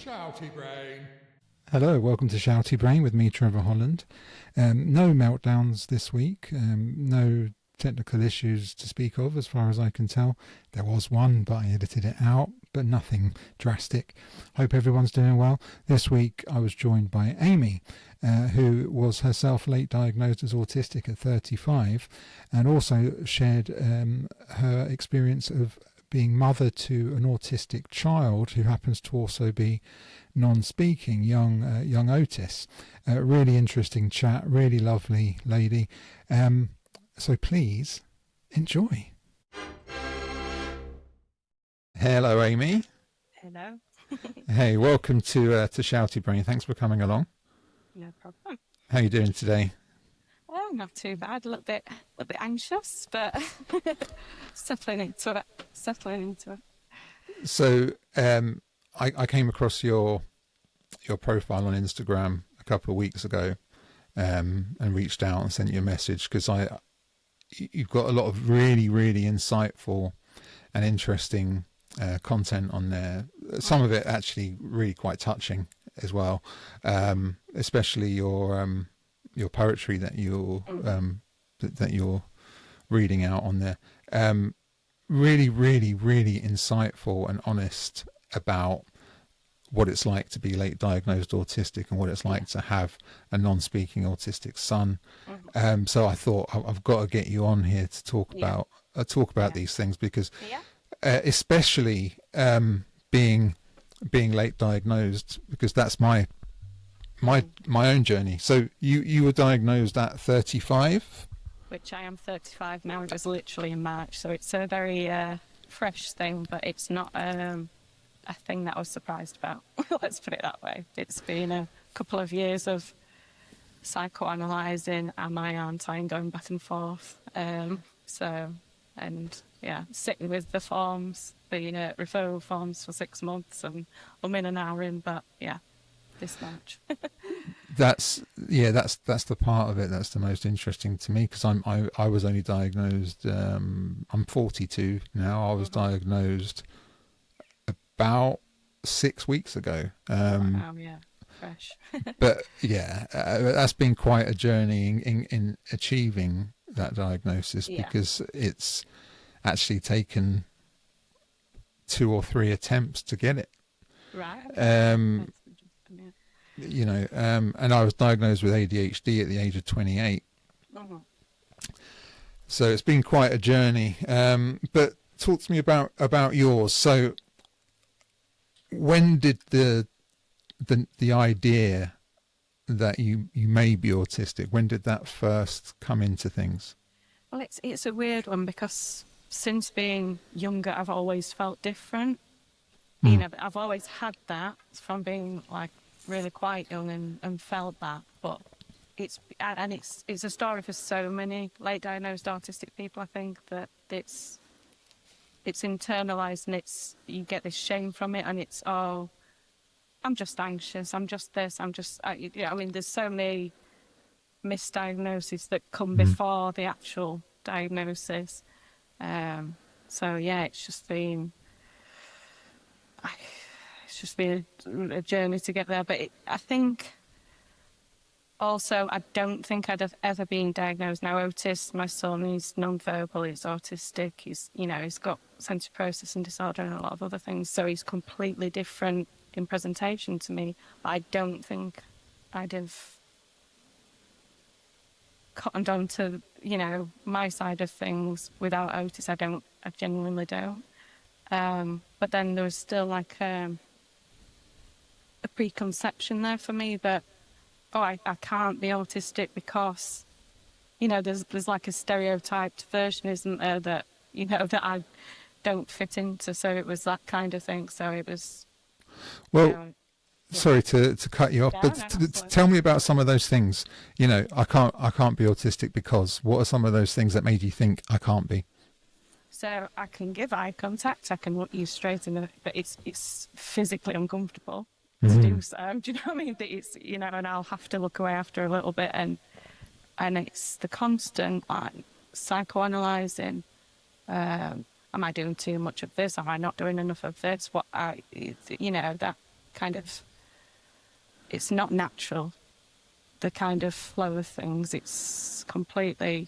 Shouty Brain. Hello, welcome to Shouty Brain with me, Trevor Holland. No meltdowns this week, no technical issues to speak of as far as I can tell. There was one, but I edited it out, but nothing drastic. Hope everyone's doing well. This week I was joined by Amy, who was herself late diagnosed as autistic at 35, and also shared her experience of being mother to an autistic child who happens to also be non-speaking, young Otis. Really interesting chat, really lovely lady. So please enjoy. Hello, Amy. Hello. Hey, welcome to Shouty Brain. Thanks for coming along. No problem. How are you doing today? Oh, not too bad. A little bit anxious, but settling into it. So, I came across your profile on Instagram a couple of weeks ago, and reached out and sent you a message because you've got a lot of really, really insightful and interesting content on there. Some of it actually really quite touching as well, especially your poetry that you're reading out on there. Really, really, really insightful and honest about what it's like to be late diagnosed autistic and what it's like to have a non-speaking autistic son. So I thought I've got to get you on here to talk about these things because especially being late diagnosed, because that's my own journey. So you were diagnosed at 35, which I am 35 now. It was literally in March, so it's a very fresh thing, but it's not a thing that I was surprised about. Let's put it that way. It's been a couple of years of psychoanalyzing, am I, aren't I, and going back and forth. Sitting with the forms, the referral forms for 6 months, and I'm in an hour in, but yeah, this much. That's the part of it that's the most interesting to me, because I was only diagnosed, I'm 42 now. I was diagnosed about 6 weeks ago. Wow, yeah, fresh. But yeah, that's been quite a journey in achieving that diagnosis, because it's actually taken 2 or 3 attempts to get it. Right. And I was diagnosed with ADHD at the age of 28. So it's been quite a journey. But talk to me about yours. So when did the idea that you may be autistic, when did that first come into things? Well, it's a weird one, because since being younger, I've always felt different. I've always had that from being like really quite young and felt that. But it's a story for so many late diagnosed autistic people. I think that it's internalized, and you get this shame from it, and it's I'm just anxious, I'm just this, there's so many misdiagnoses that come before the actual diagnosis. It's just been a journey to get there. But I think also, I don't think I'd have ever been diagnosed. Now, Otis, my son, he's non-verbal, he's autistic, he's got sensory processing disorder and a lot of other things, so he's completely different in presentation to me. But I don't think I'd have cottoned on to, my side of things without Otis. I genuinely don't. But then there was still like a preconception there for me that, I can't be autistic because, there's like a stereotyped version, isn't there, that, that I don't fit into. So it was that kind of thing. So it was... Well, sorry to cut you off, tell me about some of those things. I can't be autistic because. What are some of those things that made you think I can't be? So I can give eye contact, I can look you straight in the... But it's physically uncomfortable to do so. Do you know what I mean? That it's, and I'll have to look away after a little bit, and it's the constant psychoanalyzing. Am I doing too much of this? Am I not doing enough of this? That kind of, it's not natural, the kind of flow of things. It's completely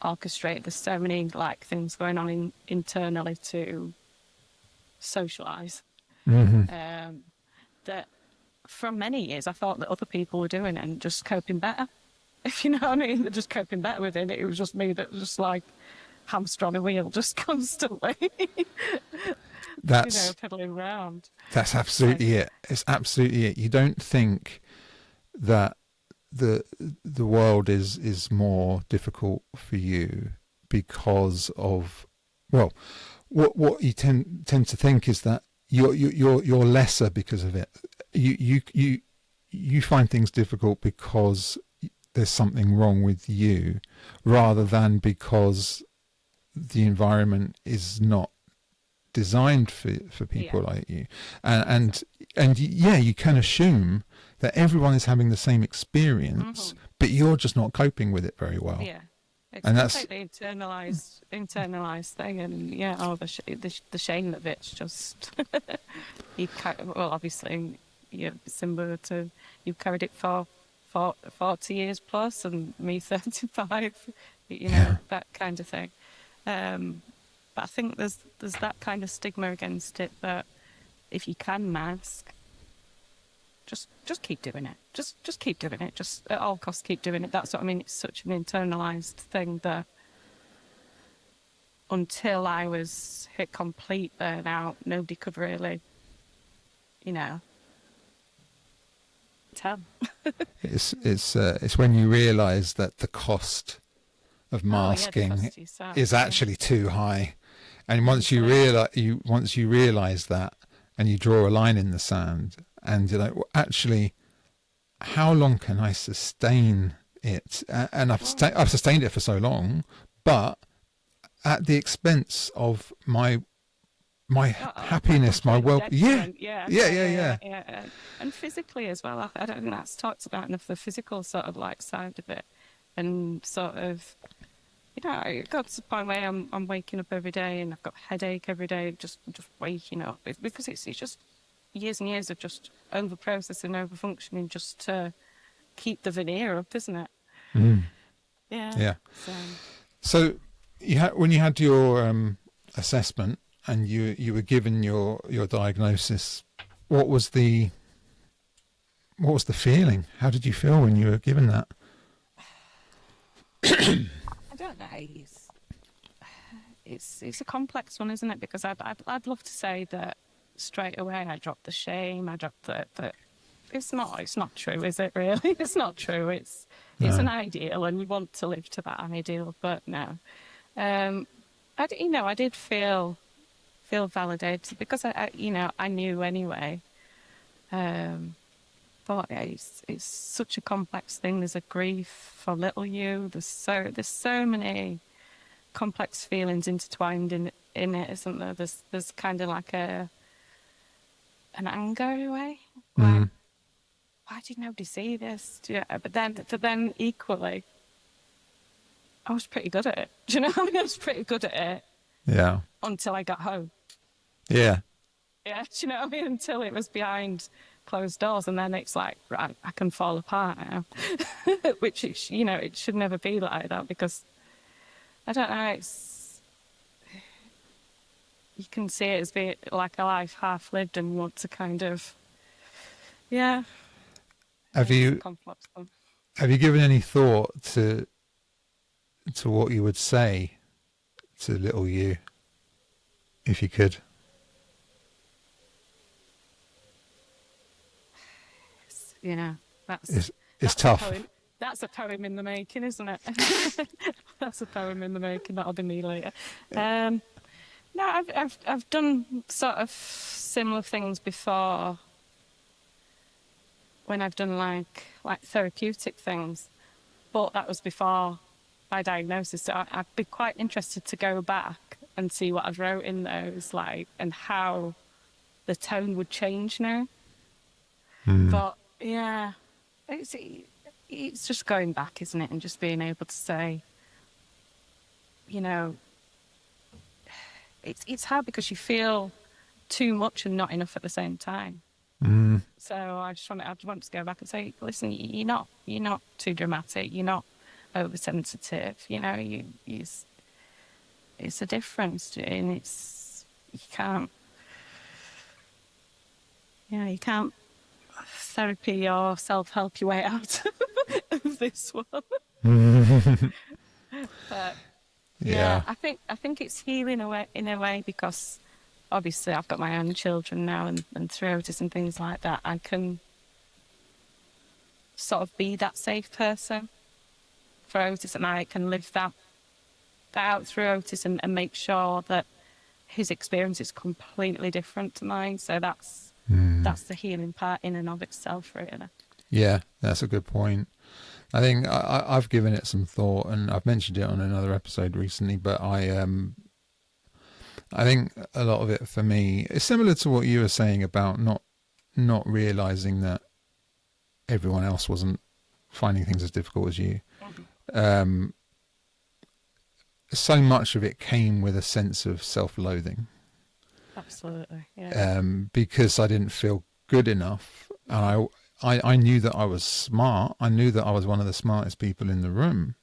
orchestrated. There's so many like things going on internally to socialise. That from many years I thought that other people were doing it and just coping better. If you know what I mean, they're just coping better with it. It was just me that was just like hamster on a wheel, just constantly, That's pedaling around. that's absolutely it. It's absolutely it. You don't think that the world is more difficult for you because of, well, what you tend to think is that you're lesser because of it. You find things difficult because there's something wrong with you, rather than because the environment is not designed for people like you. And yeah, you can assume that everyone is having the same experience, but you're just not coping with it very well. Yeah. It's and completely internalized thing, and the shame of it's just well, obviously you're similar to, you've carried it for 40 years plus, and me 35, that kind of thing. But I think there's that kind of stigma against it, that if you can mask, just keep doing it. Just keep doing it. Just at all costs keep doing it. That's what I mean. It's such an internalized thing that until I was hit complete burnout, nobody could really, tell. It's when you realise that the cost of masking is actually too high, and once you realise that, and you draw a line in the sand, and you're like, well, actually, how long can I sustain it? And I've sustained it for so long, but at the expense of my happiness, my well-being. Yeah. And physically as well. I don't think that's talked about enough, the physical sort of like side of it, and sort of, it got to the point where I'm waking up every day and I've got a headache every day, just waking up, because it's just years and years of just over processing, over functioning, just to keep the veneer up, isn't it? Yeah. So when you had your assessment and you were given your diagnosis, what was the feeling? How did you feel when you were given that? I don't know. It's a complex one, isn't it? Because I'd love to say that straight away I dropped the shame, I dropped the it's not true, is it really? It's not true. It's an ideal, and you want to live to that ideal, but no. I did feel validated, because I knew anyway. But it's such a complex thing. There's a grief for little you. There's so many complex feelings intertwined in it, isn't there? There's kind of like an anger in a way. Like, why did nobody see this? Yeah, but then equally, I was pretty good at it. Do you know what I mean? I was pretty good at it. Yeah. Until I got home. Yeah. Yeah. Do you know what I mean? Until it was behind closed doors, and then it's like, right, I can fall apart now. Which it should never be like that, because I don't know. You can see it as being like a life half lived, and you want to kind of, yeah. Have you given any thought to what you would say to little you, if you could? It's tough. That's a poem in the making, isn't it? That's a poem in the making. That'll be me later. No, I've done sort of similar things before, when I've done like therapeutic things, but that was before my diagnosis. So I'd be quite interested to go back and see what I've wrote in those, and how the tone would change now. But yeah, it's just going back, isn't it? And just being able to say, it's hard, because you feel too much and not enough at the same time. So I just want to go back and say, listen, you're not too dramatic. You're not oversensitive. You know, it's a difference, and you can't, you can't therapy or self-help your way out of this one. But Yeah. I think it's healing in a way, because obviously I've got my own children now, and through Otis and things like that, I can sort of be that safe person for Otis, and I can live that out through Otis, and make sure that his experience is completely different to mine. So that's the healing part in and of itself, really. Yeah, that's a good point. I think I've given it some thought, and I've mentioned it on another episode recently, but I think a lot of it for me is similar to what you were saying about not realizing that everyone else wasn't finding things as difficult as you. So much of it came with a sense of self-loathing. Absolutely, yeah. Because I didn't feel good enough, and I knew that I was smart. I knew that I was one of the smartest people in the room,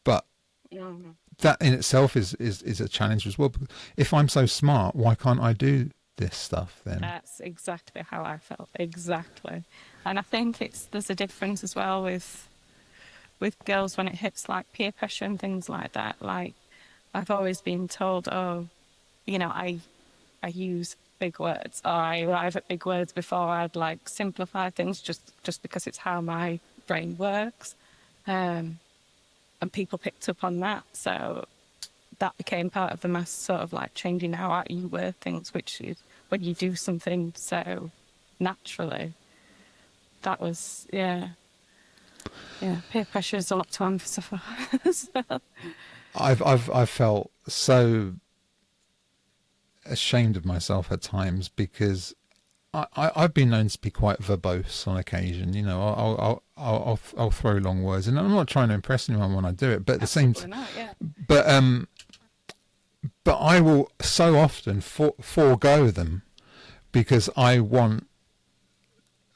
but that in itself is a challenge as well. Because if I'm so smart, why can't I do this stuff then? That's exactly how I felt. Exactly. And I think there's a difference as well with girls when it hits like peer pressure and things like that. Like, I've always been told, oh, you know, I use big words, or I arrive at big words before I'd like simplify things, just because it's how my brain works. And people picked up on that. So that became part of the mass sort of like changing how you word things, which is when you do something so naturally. That was, yeah, peer pressure is a lot to answer for as well. I've felt so ashamed of myself at times, because I've been known to be quite verbose on occasion. You know, I'll throw long words, and I'm not trying to impress anyone when I do it, but at the same time, yeah. but I will so often forego them, because I want,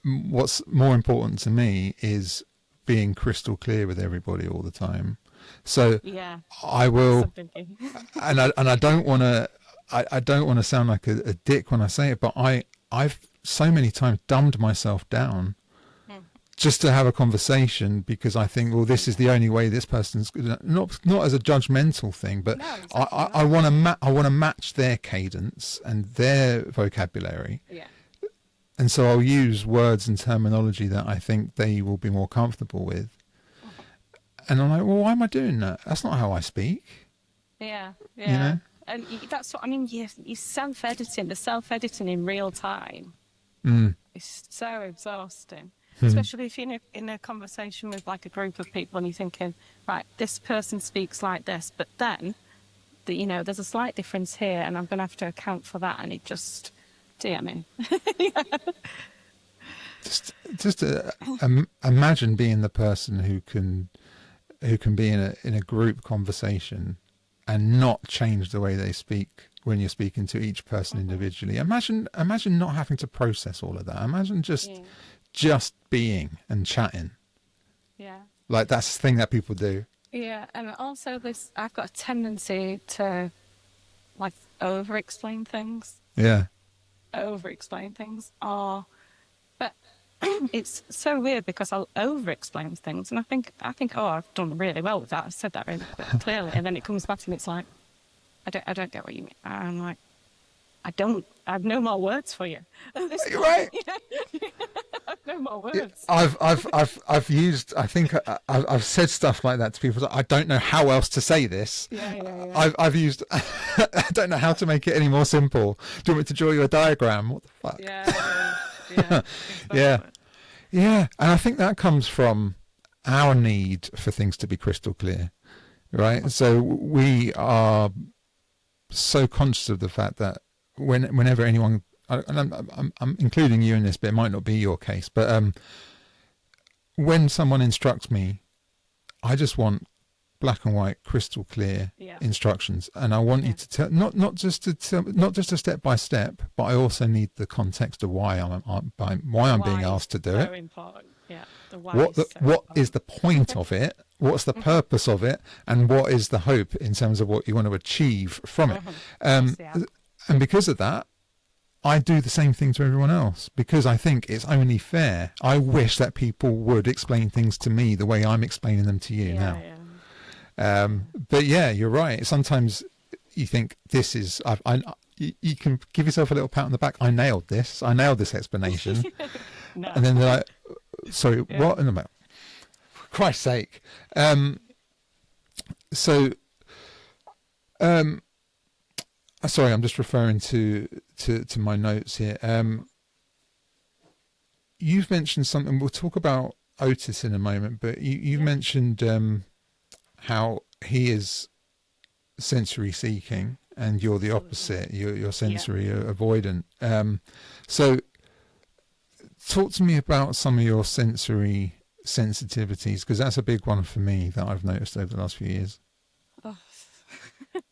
what's more important to me is being crystal clear with everybody all the time. So Yeah, I will, and I don't want to. I don't want to sound like a dick when I say it, but I've so many times dumbed myself down just to have a conversation, because I think, well, this is the only way this person's not as a judgmental thing, but no, exactly I want to match their cadence and their vocabulary. Yeah. And so I'll use words and terminology that I think they will be more comfortable with. And I'm like, well, why am I doing that? That's not how I speak. Yeah. You know? And that's what I mean. You're self-editing. The self-editing in real time is so exhausting, especially if you're in a conversation with like a group of people and you're thinking, right, this person speaks like this, but then, there's a slight difference here, and I'm going to have to account for that, and it just, dear me. Just imagine being the person who can be in a group conversation and not change the way they speak when you're speaking to each person individually. Imagine not having to process all of that. Imagine just being and chatting. Yeah. Like, that's the thing that people do. Yeah, and also I've got a tendency to like over-explain things. Yeah. Over-explain things, but it's so weird because I'll over-explain things, and I think, oh, I've done really well with that. I said that really clearly, and then it comes back to me. It's like, I don't get what you mean. I'm like, I have no more words for you. You're right. I've no more words. I've used. I think I've said stuff like that to people. I don't know how else to say this. Yeah. I've used. I don't know how to make it any more simple. Do you want me to draw you a diagram? What the fuck? Yeah. Yeah, and I think that comes from our need for things to be crystal clear, right? So we are so conscious of the fact that whenever anyone, and I'm including you in this, but it might not be your case, but when someone instructs me, I just want black and white, crystal clear Yeah. instructions, and I want you to tell not just a step by step, but I also need the context of why I'm being asked to do it. So important. Yeah. The why What is so what important. is the point of it? What's the purpose of it? And what is the hope in terms of what you want to achieve from it? And because of that, I do the same thing to everyone else, because I think it's only fair. I wish that people would explain things to me the way I'm explaining them to you now. Yeah. But yeah, you're right. Sometimes you think this is, you can give yourself a little pat on the back. I nailed this explanation. No. And then they're like, sorry, what? And I'm like, for Christ's sake. Sorry, I'm just referring to my notes here. You've mentioned something. We'll talk about Otis in a moment, but you've mentioned how he is sensory seeking, and you're the opposite. You're sensory avoidant. So, talk to me about some of your sensory sensitivities, because that's a big one for me that I've noticed over the last few years. Oh.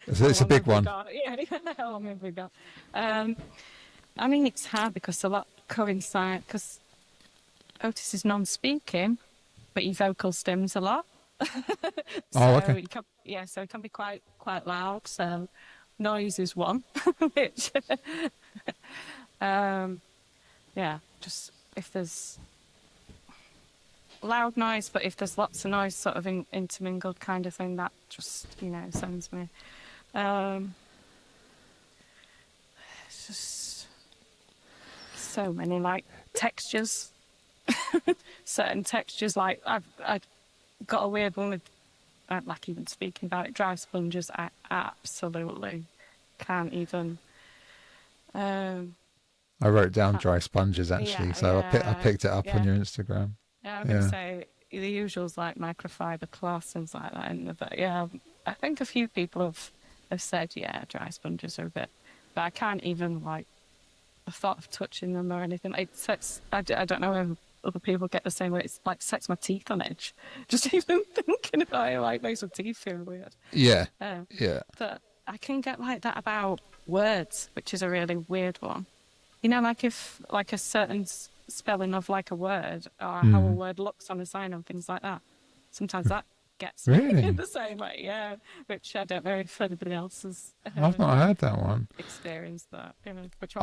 It's a big one. Yeah, how long have we got? I mean, it's hard because a lot coincide, because Otis is non-speaking, but he vocal stems a lot. Oh, okay. So it can be quite loud. So noise is one, which, just if there's loud noise, but if there's lots of noise sort of intermingled kind of thing, that just, sends me. It's just so many like textures, certain textures. Like I've got a weird one with, like even speaking about it, dry sponges. I absolutely can't even. I wrote down dry sponges actually, so I picked it up on your Instagram. Yeah, I'm going to say the usuals like microfiber cloths, things like that. But yeah, I think a few people have said, dry sponges are a bit, but I can't even like the thought of touching them or anything. It sets, I don't know if other people get the same way. It's like sets my teeth on edge. Just even thinking about it, like makes my teeth feel weird. Yeah. But I can get like that about words, which is a really weird one. Like if like a certain spelling of like a word or how a word looks on a sign and things like that. Sometimes that gets me in the same way, which I don't know if anybody else has I've not heard that one. Experienced that, which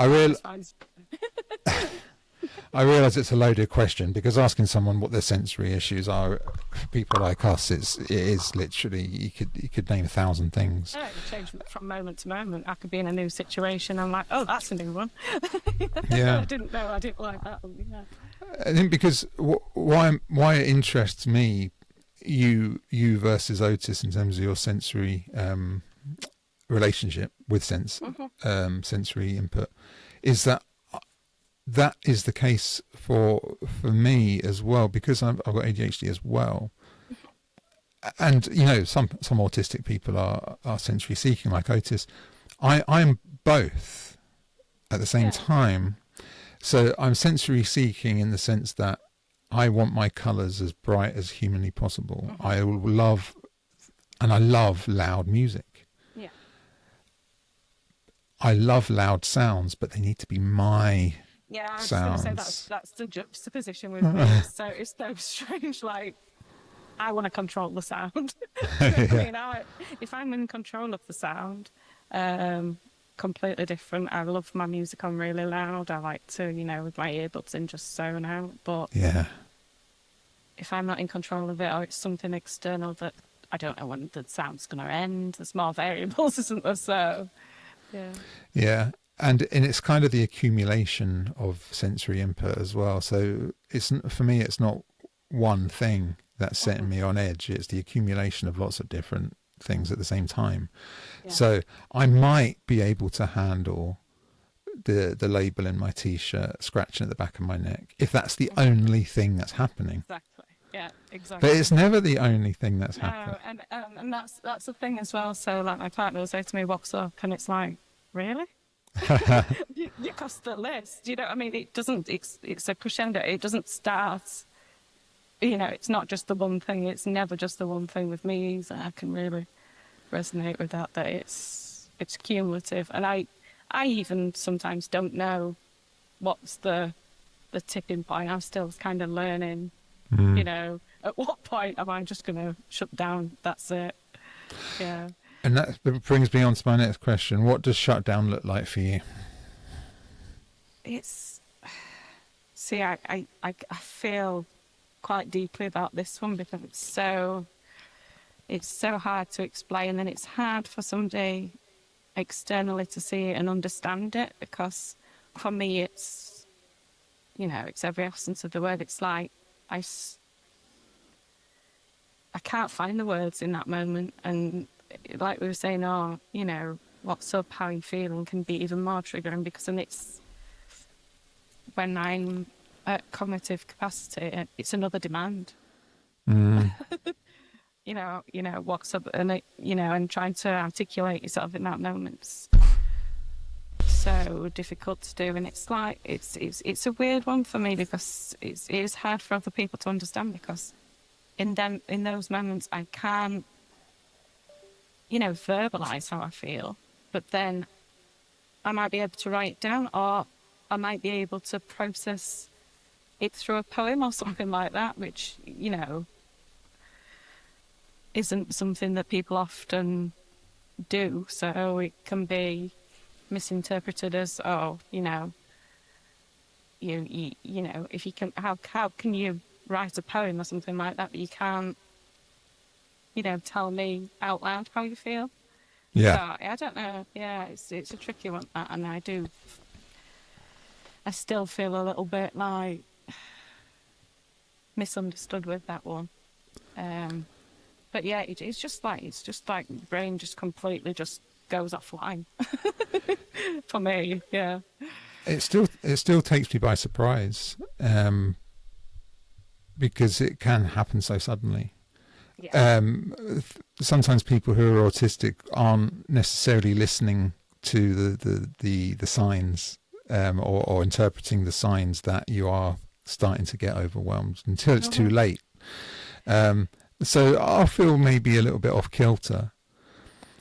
I realise it's a loaded question, because asking someone what their sensory issues are, for people like us, it is literally, you could name 1,000 things. Yeah, it changes from moment to moment. I could be in a new situation, I'm like, oh, that's a new one. Yeah. I didn't know, I didn't like that one. Yeah. I think because why it interests me, you versus Otis, in terms of your sensory relationship with sensory input, is that is the case for me as well, because I've got ADHD as well. And some autistic people are sensory seeking like Otis. I'm both at the same time. So I'm sensory seeking in the sense that I want my colours as bright as humanly possible. I love loud music. Yeah. I love loud sounds, but they need to be my Yeah, I was sounds. going to say that's the juxtaposition with me. So it's so strange. Like, I want to control the sound. If I'm in control of the sound, completely different. I love my music on really loud. I like to, with my earbuds in, just zone out. But if I'm not in control of it, or it's something external that I don't know when the sound's going to end, there's more variables, isn't there? So, yeah. And it's kind of the accumulation of sensory input as well. So for me, it's not one thing that's setting me on edge. It's the accumulation of lots of different things at the same time. Yeah. So I might be able to handle the label in my T-shirt scratching at the back of my neck if that's the only thing that's happening. Exactly. Yeah, exactly. But it's never the only thing that's happening. And that's the thing as well. So like my partner will say to me, "What's up?" And it's like, really? you cost the list, you know what I mean? It doesn't, it's a crescendo. It doesn't start it's not just the one thing. It's never just the one thing with me either. I can really resonate with that it's cumulative. And I even sometimes don't know what's the tipping point. I'm still kind of learning, at what point am I just going to shut down? That's it. Yeah. And that brings me on to my next question. What does shutdown look like for you? See, I feel quite deeply about this one because it's so hard to explain, and it's hard for somebody externally to see it and understand it, because for me it's every essence of the word. It's like I can't find the words in that moment, and like we were saying, what's up, how you feeling can be even more triggering, because then it's when I'm at cognitive capacity, it's another demand. What's up, and and trying to articulate yourself in that moment's so difficult to do. And it's like it's a weird one for me, because it is hard for other people to understand, because in those moments I can't verbalize how I feel, but then I might be able to write it down, or I might be able to process it through a poem or something like that, which isn't something that people often do. So it can be misinterpreted as, if you can, how can you write a poem or something like that, but you can't, tell me out loud how you feel. Yeah. So I don't know. Yeah, it's a tricky one, that, and I still feel a little bit like misunderstood with that one. But yeah, it's just like the brain just completely just goes offline for me. Yeah. It still takes me by surprise, because it can happen so suddenly. Yeah. Sometimes people who are autistic aren't necessarily listening to the signs, or interpreting the signs that you are starting to get overwhelmed until it's too late. So I'll feel maybe a little bit off kilter,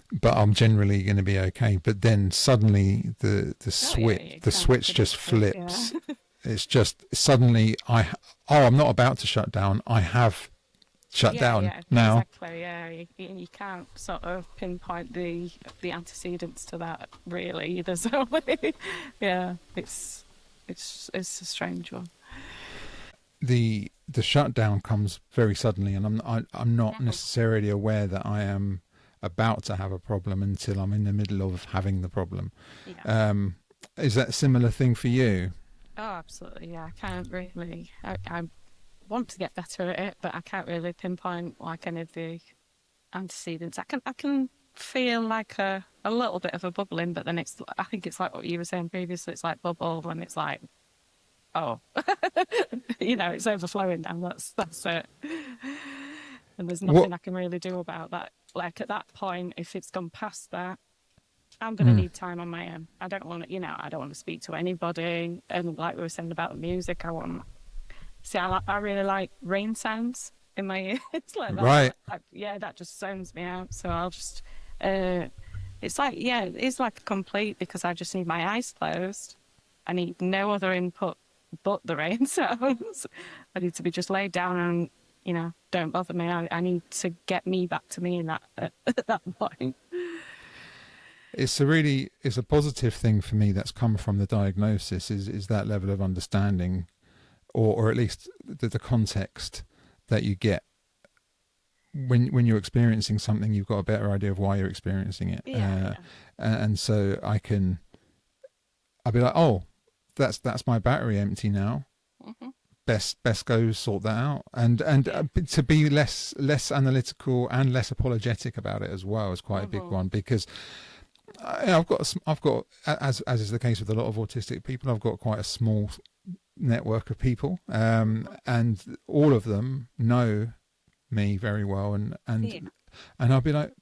but I'm generally going to be okay. But then suddenly the switch just flips. Yeah. It's just suddenly I'm not about to shut down. I have shut down now. Exactly. Yeah, you can't sort of pinpoint the antecedents to that really either. So yeah, it's a strange one. The shutdown comes very suddenly, and I'm not necessarily aware that I am about to have a problem until I'm in the middle of having the problem. Yeah. Is that a similar thing for you? Oh, absolutely. Yeah, I can't really. I want to get better at it, but I can't really pinpoint like any of the antecedents. I can feel like a little bit of a bubbling, but then I think it's like what you were saying previously. It's like bubble, and it's like, oh, it's overflowing now. That's it. And there's nothing I can really do about that. Like at that point, if it's gone past that, I'm going to need time on my own. I don't want to, I don't want to speak to anybody. And like we were saying about the music, I really like rain sounds in my ears. Like that. Right. That just zones me out. So I'll just, it's like a complete, because I just need my eyes closed. I need no other input but the rain sounds. I need to be just laid down and, don't bother me. I need to get me back to me in that at that point. It's a positive thing for me that's come from the diagnosis is that level of understanding, or at least the context that you get when you're experiencing something. You've got a better idea of why you're experiencing it. And so I'll be like, oh, that's my battery empty now. Mm-hmm. Best go sort that out, and to be less analytical and less apologetic about it as well is quite a big one, because I've got as is the case with a lot of autistic people, I've got quite a small network of people, and all of them know me very well, and I'll be like,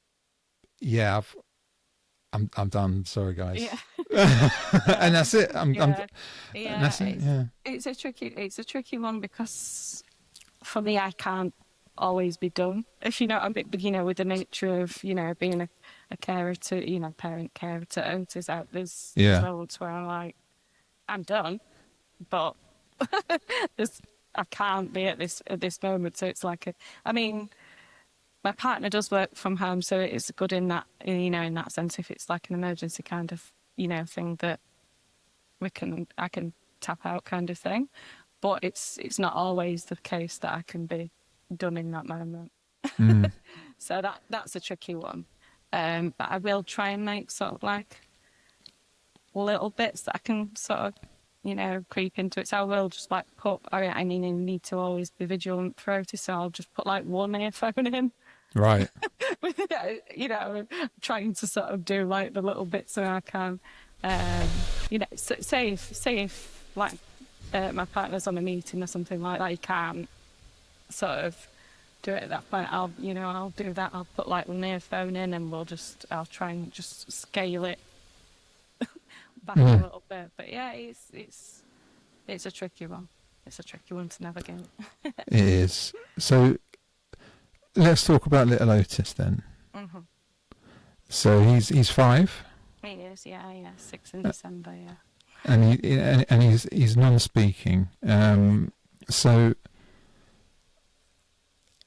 I'm done. Sorry, guys. Yeah. And that's it. And that's it. Yeah. It's a tricky one, because for me, I can't always be done. If you know, with the nature of, being a carer to, parent carer to Otis out, there's Yeah. moments where I'm like, I'm done, but there's, I can't be at this moment. So it's like my partner does work from home, so it's good in that, in that sense. If it's like an emergency kind of, thing that I can tap out kind of thing. But it's not always the case that I can be done in that moment. Mm. So that's a tricky one. But I will try and make sort of like little bits that I can sort of, creep into it. So I will just like I need to always be vigilant for Otis, so I'll just put like one earphone in. Right. Trying to sort of do like the little bits that I can. Say if like my partner's on a meeting or something like that, you can't sort of do it at that point. I'll do that. I'll put like an earphone in, and I'll try and just scale it back a little bit. But yeah, it's a tricky one. It's a tricky one to navigate. It is. So let's talk about little Otis then. Mm-hmm. So he's 5. He is, yeah, 6 in December, yeah. And he's non-speaking. So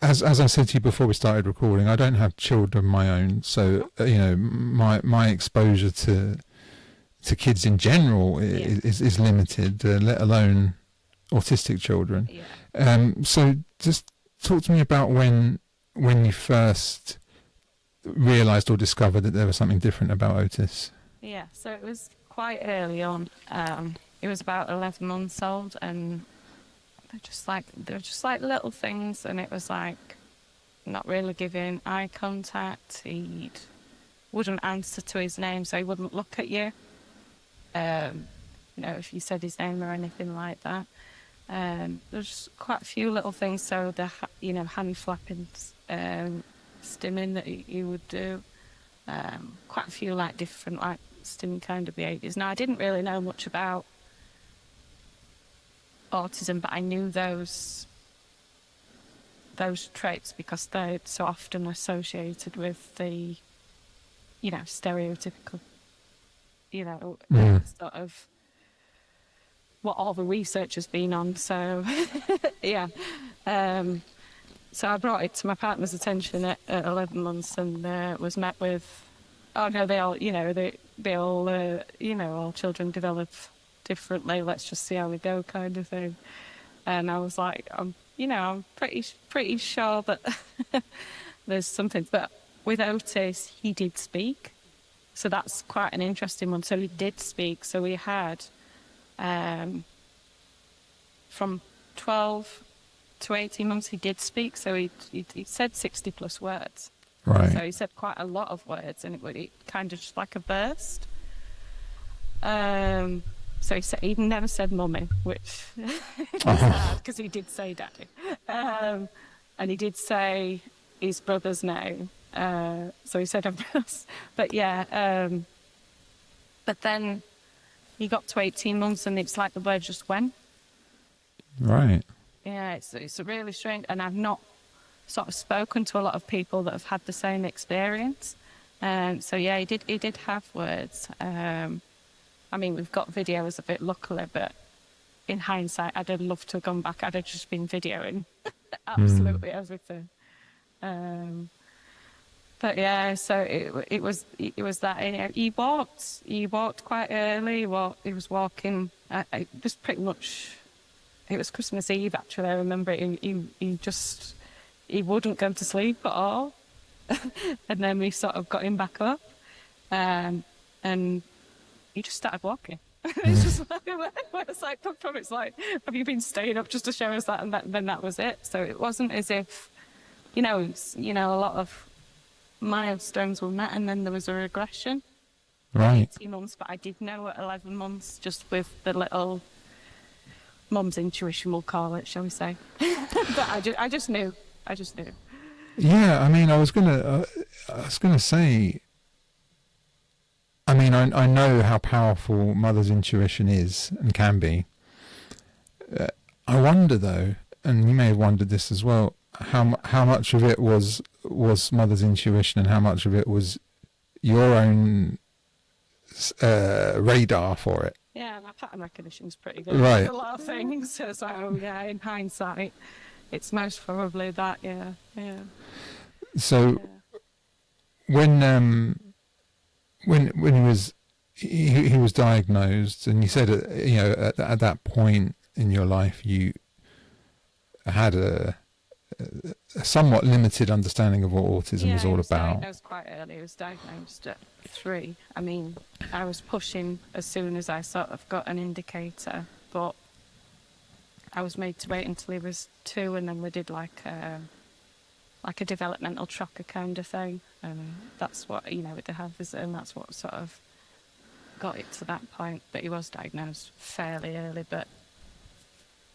as I said to you before we started recording, I don't have children of my own. So my exposure to kids in general is limited, let alone autistic children. Yeah. So just talk to me about when you first realised or discovered that there was something different about Otis. Yeah, so it was quite early on. It was about 11 months old, and they're just like little things, and it was like not really giving eye contact. He wouldn't answer to his name, so he wouldn't look at you. If you said his name or anything like that. There's quite a few little things. So the hand flapping, stimming that he would do. Quite a few like different like stimming kind of behaviours. Now I didn't really know much about autism, but I knew those traits because they're so often associated with the stereotypical sort of what all the research has been on. So yeah. So I brought it to my partner's attention at 11 months, and was met with, oh no, they all all children develop differently. Let's just see how we go, kind of thing. And I was like, I'm pretty sure that there's something. But with Otis, he did speak, so that's quite an interesting one. So he did speak. So we had from 12 to 18 months, he did speak. So he said 60 plus words. Right. So he said quite a lot of words, and it kind of just like a burst. So he never said mummy, which is sad because he did say daddy. And he did say his brother's name. So he said Ambrose. But yeah, but then he got to 18 months, and it's like the word just went. Right. Yeah, it's a really strange, and I've not sort of spoken to a lot of people that have had the same experience. So yeah, he did have words. We've got videos of it, luckily, but in hindsight, I'd have loved to have gone back. I'd have just been videoing absolutely everything. But yeah, so it was that. He walked quite early. He was walking. Just pretty much. It was Christmas Eve, actually. I remember he wouldn't go to sleep at all. And then we sort of got him back up, and he just started walking. It's just like, where's that come from? It's like, have you been staying up just to show us that? And then that was it. So it wasn't as if, a lot of milestones were met, and then there was a regression. Right. 18 months, but I did know at 11 months, just with the little mum's intuition, we'll call it, shall we say? But I just knew. Yeah, I was gonna say. I know how powerful mother's intuition is and can be. I wonder though, and you may have wondered this as well, how much of it was mother's intuition and how much of it was your own radar for it. Yeah, my pattern recognition's pretty good. Right. A lot of things. So yeah, in hindsight, it's most probably that. Yeah. So when he was diagnosed, and you said at that point in your life you had a somewhat limited understanding of what autism was all about. He was diagnosed quite early. He was diagnosed at 3. I mean, I was pushing as soon as I sort of got an indicator, but I was made to wait until he was 2, and then we did like a developmental tracker kind of thing. That's what, with the autism, that's what sort of got it to that point. But he was diagnosed fairly early, but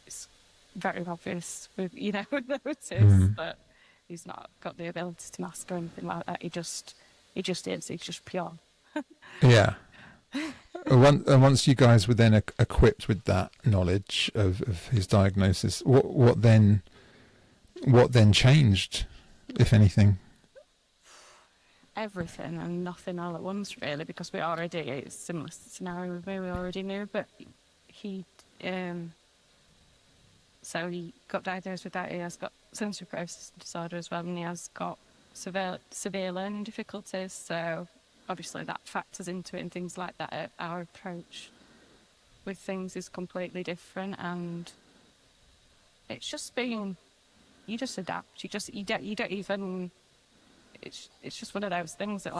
it's very obvious with Otis that he's not got the ability to mask or anything like that. He just is. He's just pure. Yeah. Once you guys were then equipped with that knowledge of his diagnosis, what then changed, if anything? Everything and nothing all at once, really, because it's a similar scenario with me. We already knew, but so he got diagnosed with that. He has got sensory processing disorder as well, and he has got severe learning difficulties. So obviously that factors into it and things like that. Our approach with things is completely different, and it's just you just adapt. You don't even. It's just one of those things that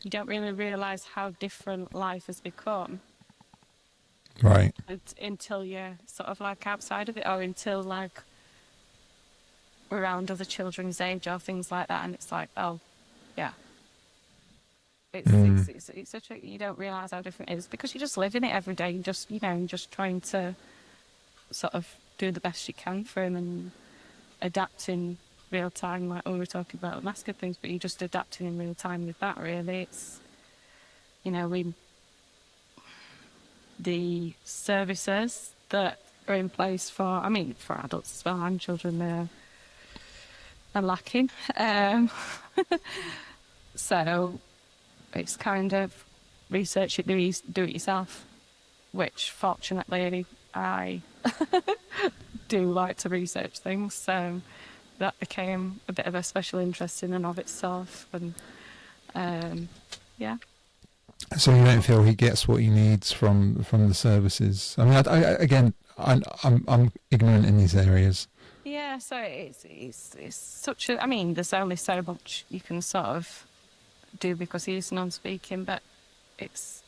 you don't really realise how different life has become. Right. Until you're sort of like outside of it, or until like around other children's age or things like that, and it's like, oh, yeah. It's such a, you don't realise how different it is because you just live in it every day. You just, just trying to sort of do the best you can for him and adapt in real time, like we were talking about masking things, but you're just adapting in real time with that, really. It's, the services that are in place for adults as well and children are lacking. So it's kind of research it, do it yourself, which fortunately I do like to research things. So that became a bit of a special interest in and of itself. And yeah. So you don't feel he gets what he needs from the services? I mean, I'm ignorant in these areas. Yeah, so it's such a. I mean, there's only so much you can sort of do because he's non-speaking, but it's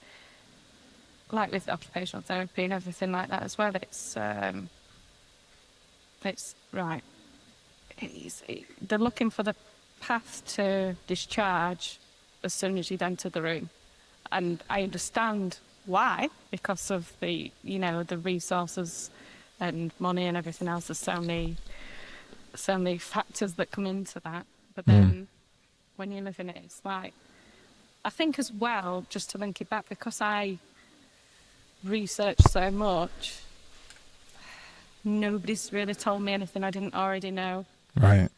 like with occupational therapy and everything like that as well. It's right. They're looking for the path to discharge as soon as you'd enter the room. And I understand why, because of the resources and money and everything else. There's so many factors that come into that. But then when you live in it, it's like, I think as well, just to link it back, because I research so much, nobody's really told me anything I didn't already know. Right.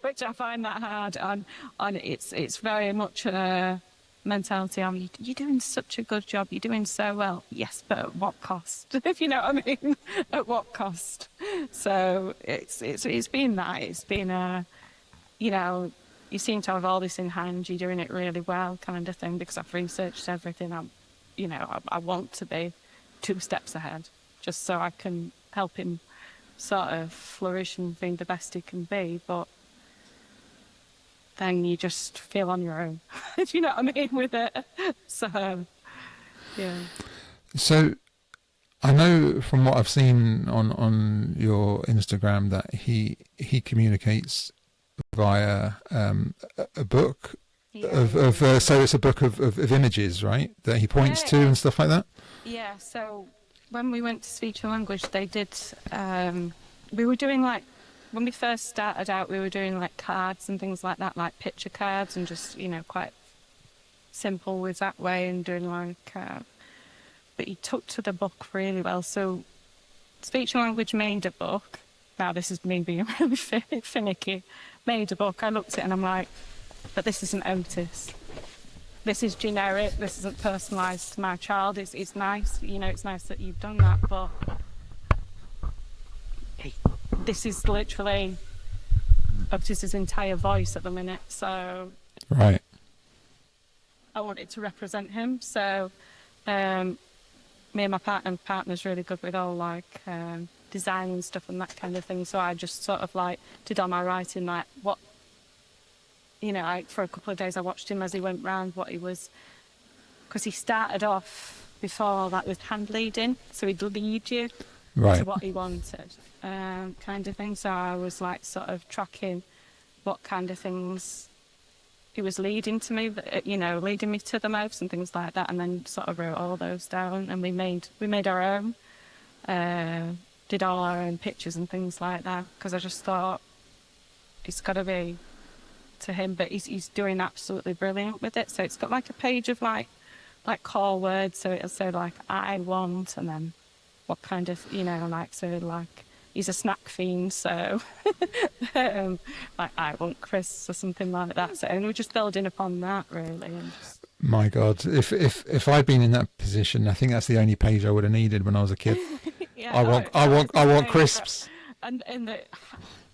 Which I find that hard. On it's very much a mentality on you're doing such a good job, you're doing so well. Yes, but at what cost? If you know what I mean. At what cost? So it's been that. It's been you seem to have all this in hand, you're doing it really well kind of thing, because I've researched everything. I want to be 2 steps ahead, just so I can help him sort of flourish and be the best he can be. But then you just feel on your own. Do you know what I mean with it? So, yeah. So, I know from what I've seen on your Instagram that he communicates via a book so it's a book of images, right? That he points to and stuff like that. Yeah. So when we went to speech and language, they did. We were doing when we first started out, we were doing cards and things like that, like picture cards, and just quite simple with that way, and doing but he took to the book really well. So speech and language made a book. Now this is me being really finicky. Made a book. I looked at it and I'm like, but this isn't Otis. This is generic. This isn't personalised to my child. It's nice, you know. It's nice that you've done that, but this is literally Otis's entire voice at the minute. So right. I wanted to represent him. So me and my partner's really good with all like design and stuff and that kind of thing. So I just sort of like did all my writing, like what, you know, like for a couple of days I watched him as he went round what he was, because he started off before that with hand leading, so he'd lead you Right. to what he wanted, kind of thing. So I was like sort of tracking what kind of things he was leading to me, you know, leading me to the most and things like that, and then sort of wrote all those down, and we made our own, did all our own pictures and things like that, because I just thought it's got to be to him, but he's doing absolutely brilliant with it. So it's got like a page of like call words, so it'll say like I want, and then what kind of, you know, like, so like he's a snack fiend, so like I want crisps or something like that. So, and we're just building upon that really. And just... My God, if I'd been in that position, I think that's the only page I would have needed when I was a kid. Yeah, I want crisps. And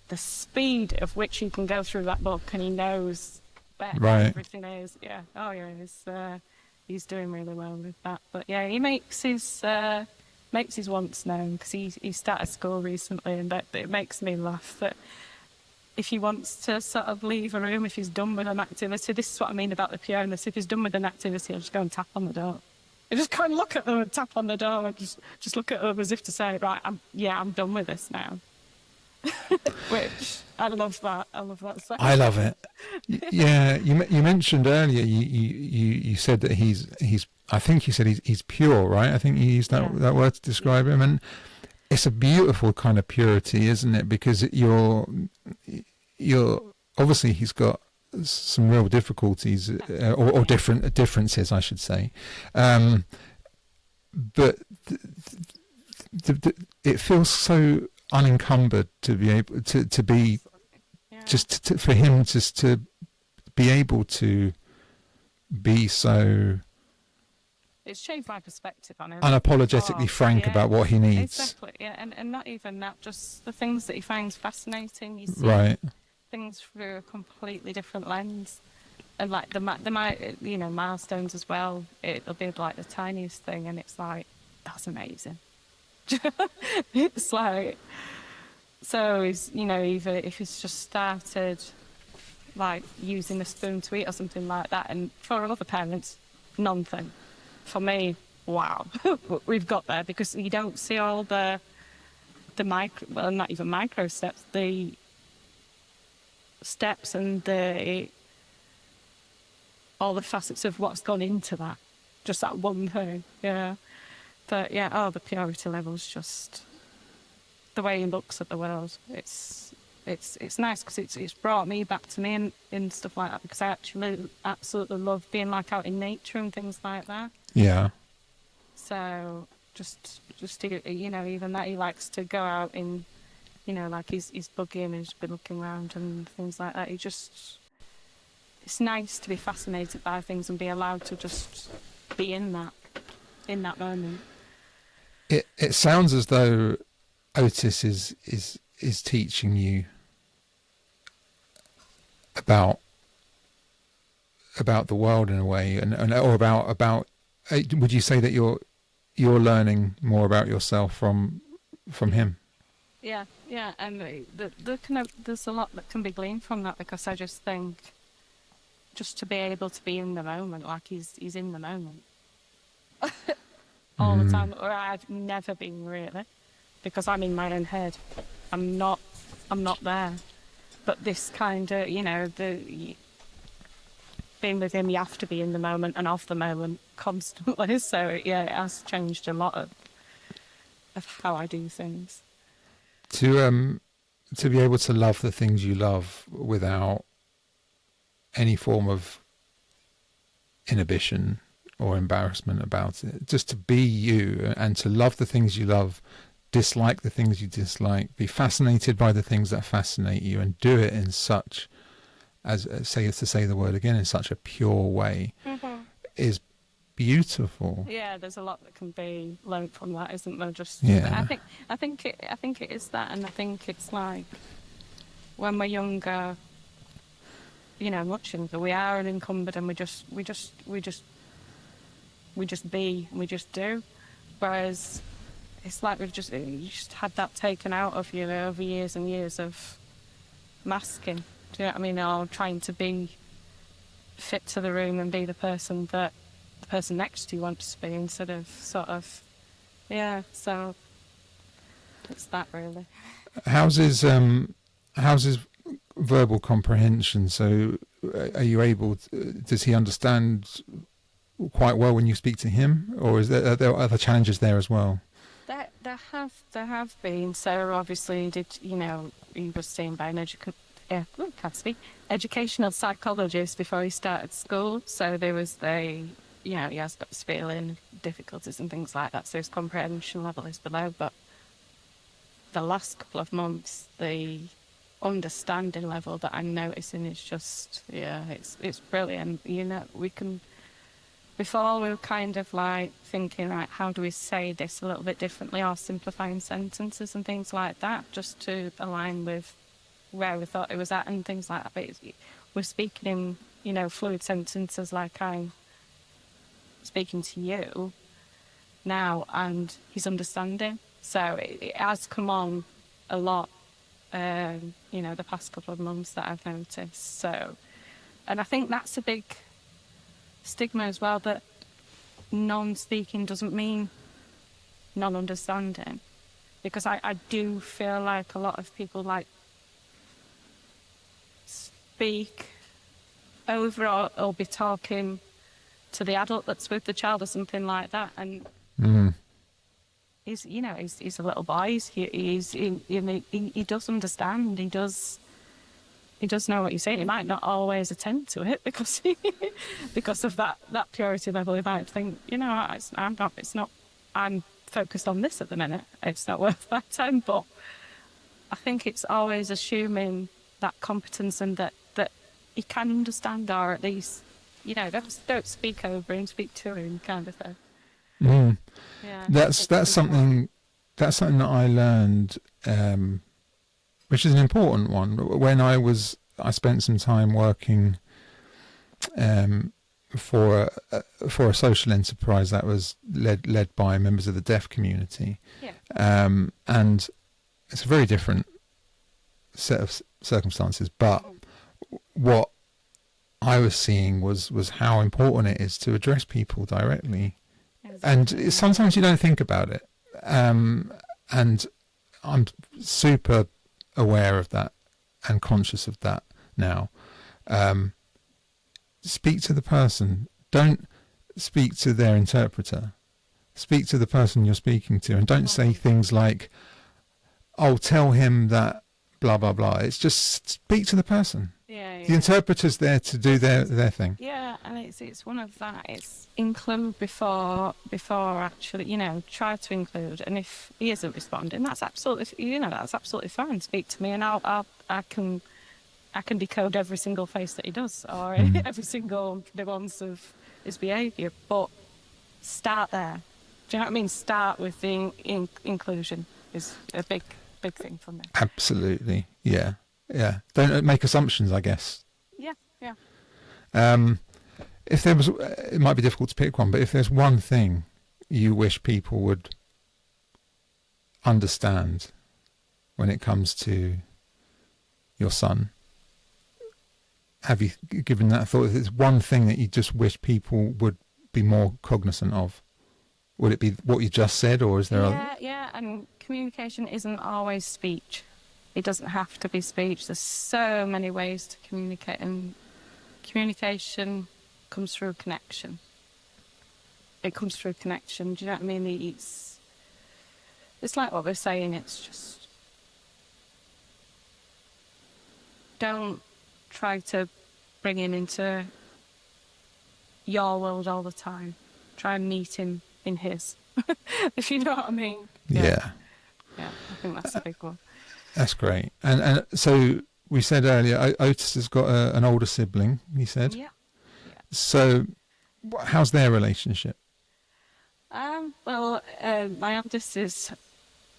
the speed of which he can go through that book, and he knows where everything is. Yeah. Oh yeah, he's doing really well with that. But yeah, he makes his wants known, because he started school recently, and that it makes me laugh that if he wants to sort of leave a room, if he's done with an activity, this is what I mean about the pureness. If he's done with an activity, he'll just go and tap on the door. You just go and look at them and tap on the door and just look at them as if to say, right, I'm done with this now. Which I love that. I love that. I love it. Yeah, you mentioned earlier. You said that he's. I think you said he's pure, right? I think you used that word to describe him, and it's a beautiful kind of purity, isn't it? Because you're obviously he's got some real difficulties or differences, I should say, but it feels so unencumbered to be able to be for him just to be able to be so, it's changed my perspective on him, unapologetically frank about what he needs. Exactly, yeah, and not even that, just the things that he finds fascinating. You see things through a completely different lens, and like the you know, milestones as well. It'll be like the tiniest thing, and it's like, that's amazing. It's like, so he's, you know, either if he's just started like using a spoon to eat or something like that, and for other parents, nothing. For me, wow, we've got there, because you don't see all the micro, well, not even micro steps, the steps and all the facets of what's gone into that, just that one thing. Yeah. But yeah, the purity level's just the way he looks at the world. It's nice, because it's brought me back to me and stuff like that, because I actually absolutely love being like out in nature and things like that. Yeah. So just you know, even that, he likes to go out in, you know, like he's bugging and just been looking around and things like that. It's nice to be fascinated by things and be allowed to just be in that moment. It sounds as though Otis is teaching you about the world in a way, and or about. Would you say that you're learning more about yourself from him? Yeah, and there's a lot that can be gleaned from that, because I just think, just to be able to be in the moment, like he's in the moment all the time, or I've never been really, because I'm in my own head. I'm not there. But this kind of, you know, being with him, you have to be in the moment and of the moment constantly. So yeah, it has changed a lot of how I do things. To be able to love the things you love without any form of inhibition or embarrassment about it, just to be you and to love the things you love dislike the things you dislike, be fascinated by the things that fascinate you, and do it in such, as say to say the word again, in such a pure way, is beautiful. Yeah, there's a lot that can be learned from that, isn't there? Just Yeah. I think it is that, and I think it's like when we're younger, you know, much younger, we are unencumbered, and we just be, and we just do. Whereas it's like you just had that taken out of you over years and years of masking. Do you know what I mean? Or trying to be fit to the room and be the person that the person next to you wants to be, instead of sort of, yeah. So it's that really. How's his verbal comprehension? So, are you able? Does he understand quite well when you speak to him, or are there other challenges there as well? There have been. So obviously, he was seen by an educational psychologist before he started school. So there was he has got spelling difficulties and things like that. So his comprehension level is below. But the last couple of months, the understanding level that I'm noticing is just, it's brilliant. Before we were kind of like thinking, like, how do we say this a little bit differently, or simplifying sentences and things like that, just to align with where we thought it was at and things like that. But we're speaking in, fluid sentences like I'm speaking to you now, and he's understanding. So it has come on a lot, the past couple of months that I've noticed. So, and I think that's a big stigma as well, that non-speaking doesn't mean non-understanding, because I do feel like a lot of people like speak over or be talking to the adult that's with the child or something like that, and he's a little boy. He does understand. He does know what you're saying. He might not always attend to it because because of that purity level. He might think, I'm focused on this at the minute. It's not worth my time. But I think it's always assuming that competence and that he can understand, or at least, don't speak over him, speak to him, kind of thing. Yeah, that's something that I learned. Which is an important one. When I spent some time working for a social enterprise that was led by members of the deaf community, and it's a very different set of circumstances. But what I was seeing was how important it is to address people directly, and sometimes you don't think about it. And I'm super aware of that and conscious of that now. Speak to the person. Don't speak to their interpreter. Speak to the person you're speaking to, and don't say things like, "Oh, tell him that blah blah blah." It's just speak to the person. The interpreter's there to do their thing. Yeah, and it's one of that. It's include before actually, try to include. And if he isn't responding, that's absolutely fine. Speak to me, and I can decode every single face that he does, or every single nuance of his behaviour. But start there. Do you know what I mean? Start with the inclusion is a big thing for me. Absolutely, yeah. Don't make assumptions, I guess. Yeah. If there was, it might be difficult to pick one, but if there's one thing you wish people would understand when it comes to your son, have you given that thought? If there's one thing that you just wish people would be more cognizant of, would it be what you just said, or is there and communication isn't always speech. It doesn't have to be speech. There's so many ways to communicate, and communication comes through connection. It comes through connection. Do you know what I mean? It's like what we're saying. It's just, don't try to bring him into your world all the time. Try and meet him in his, if you know what I mean. Yeah. Yeah, I think that's a big one. That's great. And so we said earlier, Otis has got an older sibling, you said. Yeah. Yeah. So how's their relationship? Well, my eldest is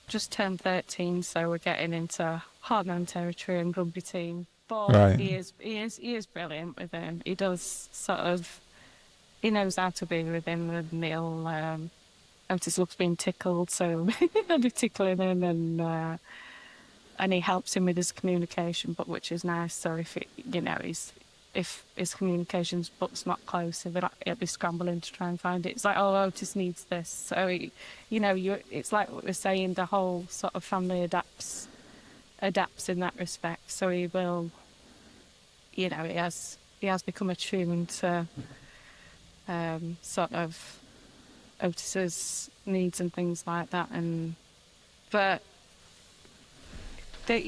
just turned 13, so we're getting into hard-man territory and rugby team. But Right. he is brilliant with him. He does he knows how to be with him, and he'll, Otis loves being tickled, so I'll be tickling him, and he helps him with his communication, but which is nice. So if his communications book's not close, he'll be scrambling to try and find it. It's like, oh, Otis needs this. So it's like what we're saying. The whole sort of family adapts in that respect. So he will, he has become attuned to sort of Otis's needs and things like that. But they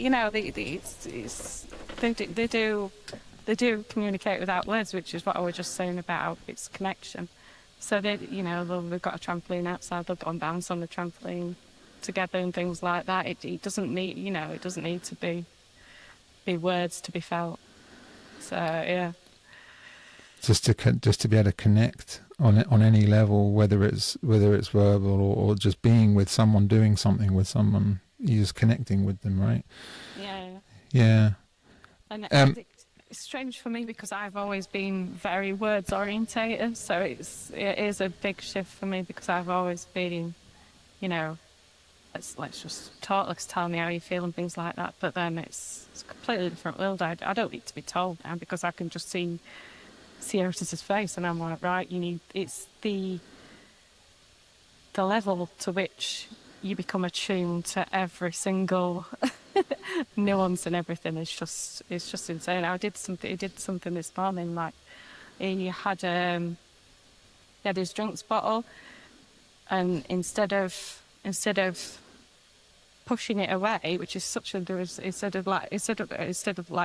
do communicate without words, which is what I was just saying about its connection. So we've got a trampoline outside. They'll go and bounce on the trampoline together and things like that. It doesn't need, it doesn't need to be words to be felt. So yeah. Just to be able to connect on any level, whether it's verbal or just being with someone, doing something with someone, you're just connecting with them, right? Yeah. Yeah. And it's strange for me because I've always been very words orientated, so it is a big shift for me because I've always been, let's just talk, let's tell me how you feel and things like that. But then it's a completely different world. I don't need to be told now because I can just see Otis's face, and I'm like, right, it's the level to which you become attuned to every single nuance and everything. It's just insane. He did something this morning, like he had his drinks bottle, and instead of pushing it away, which is such a instead of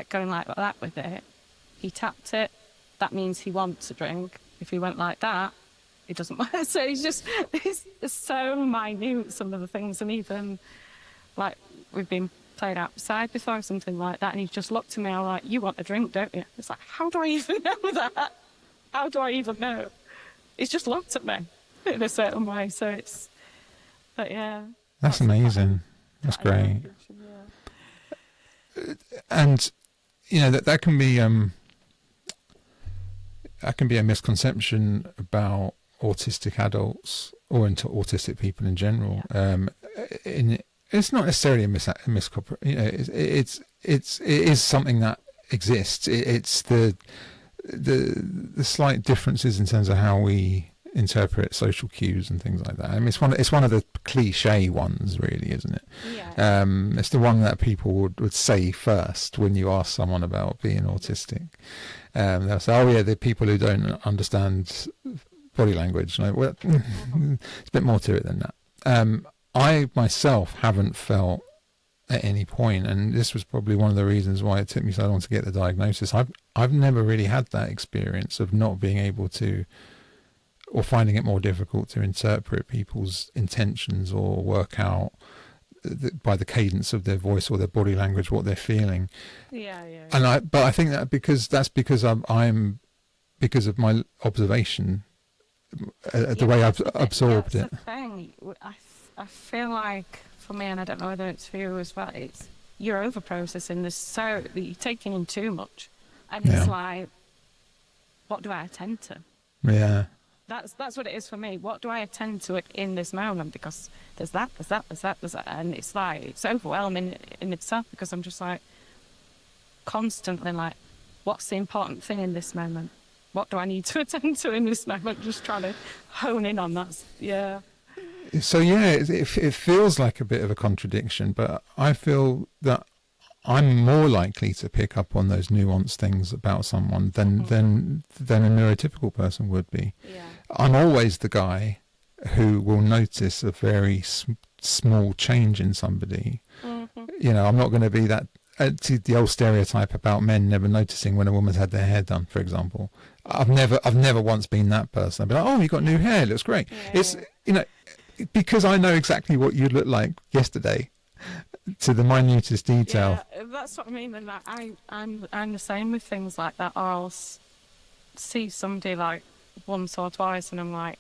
going like that with it, he tapped it. That means he wants a drink. If he went like that, it doesn't matter. So it's so minute, some of the things. And even, like, we've been playing outside before, something like that, and he just looked at me, I'm like, you want a drink, don't you? It's like, how do I even know that? How do I even know? He's just looked at me in a certain way. So but yeah. That's amazing. That's great. Yeah. And, that can be... that can be a misconception about autistic adults or into autistic people in general. Yeah. It's not necessarily a miscomprehension. It is something that exists. It's the slight differences in terms of how we interpret social cues and things like that. I mean, it's one of the cliche ones, really, isn't it? Yeah. It's the one that people would say first when you ask someone about being autistic. They'll say, "Oh yeah, the people who don't understand body language." Like, well, it's a bit more to it than that. I myself haven't felt at any point, and this was probably one of the reasons why it took me so long to get the diagnosis. I've never really had that experience of not being able to, or finding it more difficult to interpret people's intentions or work out by the cadence of their voice or their body language what they're feeling. Yeah. And but I think that because I'm because of my observation, the way I've absorbed it. That's the thing. I feel like for me, and I don't know whether it's for you as well, it's you're over processing this, so you're taking in too much, and it's like, what do I attend to? Yeah. That's what it is for me. What do I attend to it in this moment? Because there's that, and it's like, it's overwhelming in itself because I'm just like constantly like, what's the important thing in this moment? What do I need to attend to in this moment? Just trying to hone in on that. Yeah. So yeah, it feels like a bit of a contradiction, but I feel that I'm more likely to pick up on those nuanced things about someone than a neurotypical person would be. Yeah. I'm always the guy who will notice a very small change in somebody. Mm-hmm. I'm not going to be that the old stereotype about men never noticing when a woman's had their hair done, for example. I've never once been that person. I'd be like, oh, you got new hair, it looks great. Yeah. It's because I know exactly what you looked like yesterday, to the minutest detail. Yeah, that's what I mean. And that I'm the same with things like that. Or I'll see somebody like once or twice, and I'm like,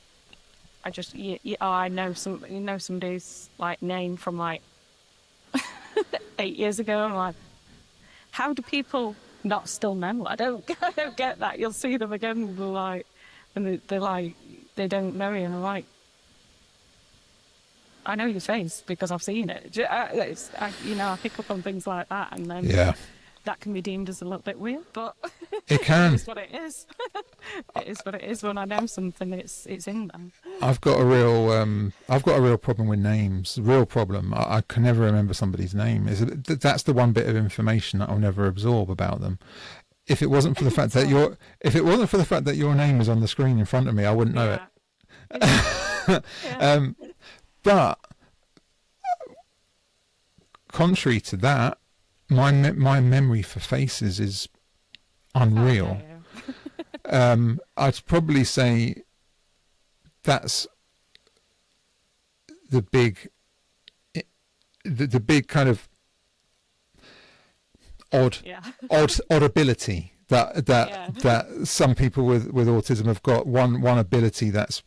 I know somebody's like name from like 8 years ago. I'm like, how do people not still know? I don't get that. You'll see them again, and they're like, they're like, they don't know you, and I'm like, I know your face because I've seen it. I pick up on things like that, and then that can be deemed as a little bit weird, but it can. It is what it is. It is what it is. When I know something, it's in them. I've got a real problem with names. Real problem. I can never remember somebody's name. That's the one bit of information that I'll never absorb about them. If it wasn't for the fact that your name is on the screen in front of me, I wouldn't know it. Yeah. But contrary to that, my memory for faces is unreal. I'd probably say that's the big kind of odd ability that some people with autism have got. One ability that's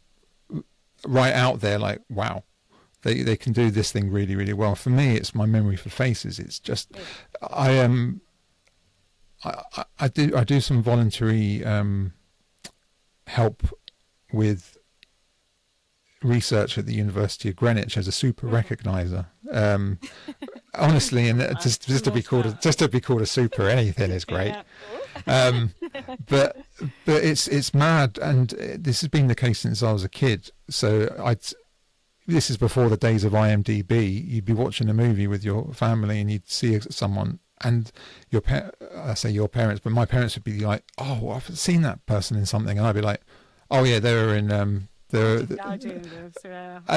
right out there, like, wow, they can do this thing really, really well. For me, it's my memory for faces. It's just I do some voluntary help with research at the University of Greenwich as a super recognizer. Honestly, and just to be called a super anything is great. But it's mad, and this has been the case since I was a kid. So this is before the days of IMDb. You'd be watching a movie with your family, and you'd see someone, and I say your parents, but my parents would be like, "Oh, I've seen that person in something," and I'd be like, "Oh yeah, they were in." And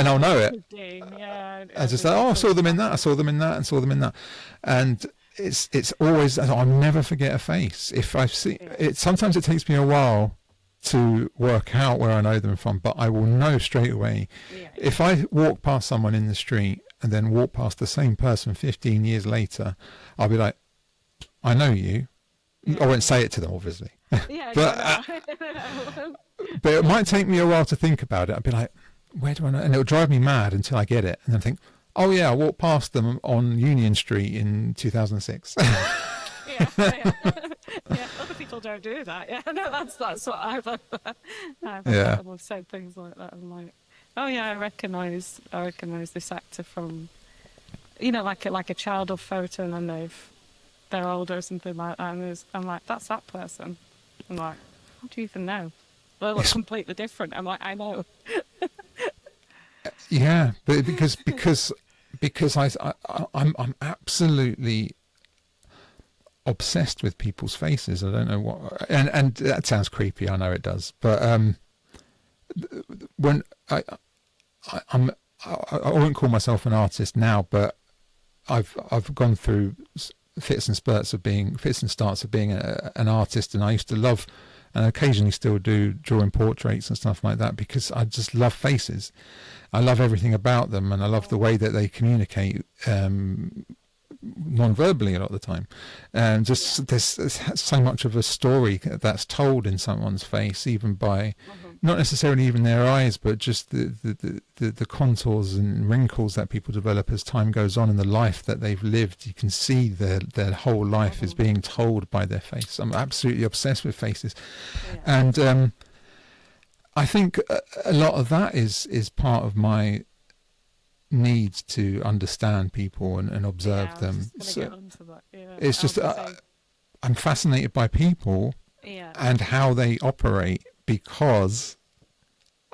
I'll know it. I just say, "Oh, I saw them in that. I saw them in that, and saw them in that," and it's always, I'll never forget a face. If I've seen it, sometimes it takes me a while to work out where I know them from, but I will know straight away. If I walk past someone in the street and then walk past the same person 15 years later, I'll be like, I know you. I won't say it to them, obviously. But it might take me a while to think about it. I'd be like, where do I know? And it'll drive me mad until I get it. And then think, oh yeah, I walked past them on Union Street in 2006. Other people don't do that. Yeah, no, that's what I've said things like that. I'm like, oh yeah, I recognise this actor from, like a childhood photo, and then they're older or something like that, and I'm like, that's that person. I'm like, how do you even know? They look completely different. I'm like, I know. Yeah, but because I'm absolutely obsessed with people's faces. I don't know what, and that sounds creepy. I know it does, but when I wouldn't call myself an artist now, but I've gone through fits and starts of being an artist, and I used to love, and occasionally still do, drawing portraits and stuff like that, because I just love faces. I love everything about them, and I love the way that they communicate non-verbally a lot of the time, and just there's so much of a story that's told in someone's face, even by not necessarily even their eyes, but just the contours and wrinkles that people develop as time goes on, and the life that they've lived. You can see their whole life is being told by their face. I'm absolutely obsessed with faces, and I think a lot of that is part of my need to understand people and observe them. So it's just I'm fascinated by people and how they operate, because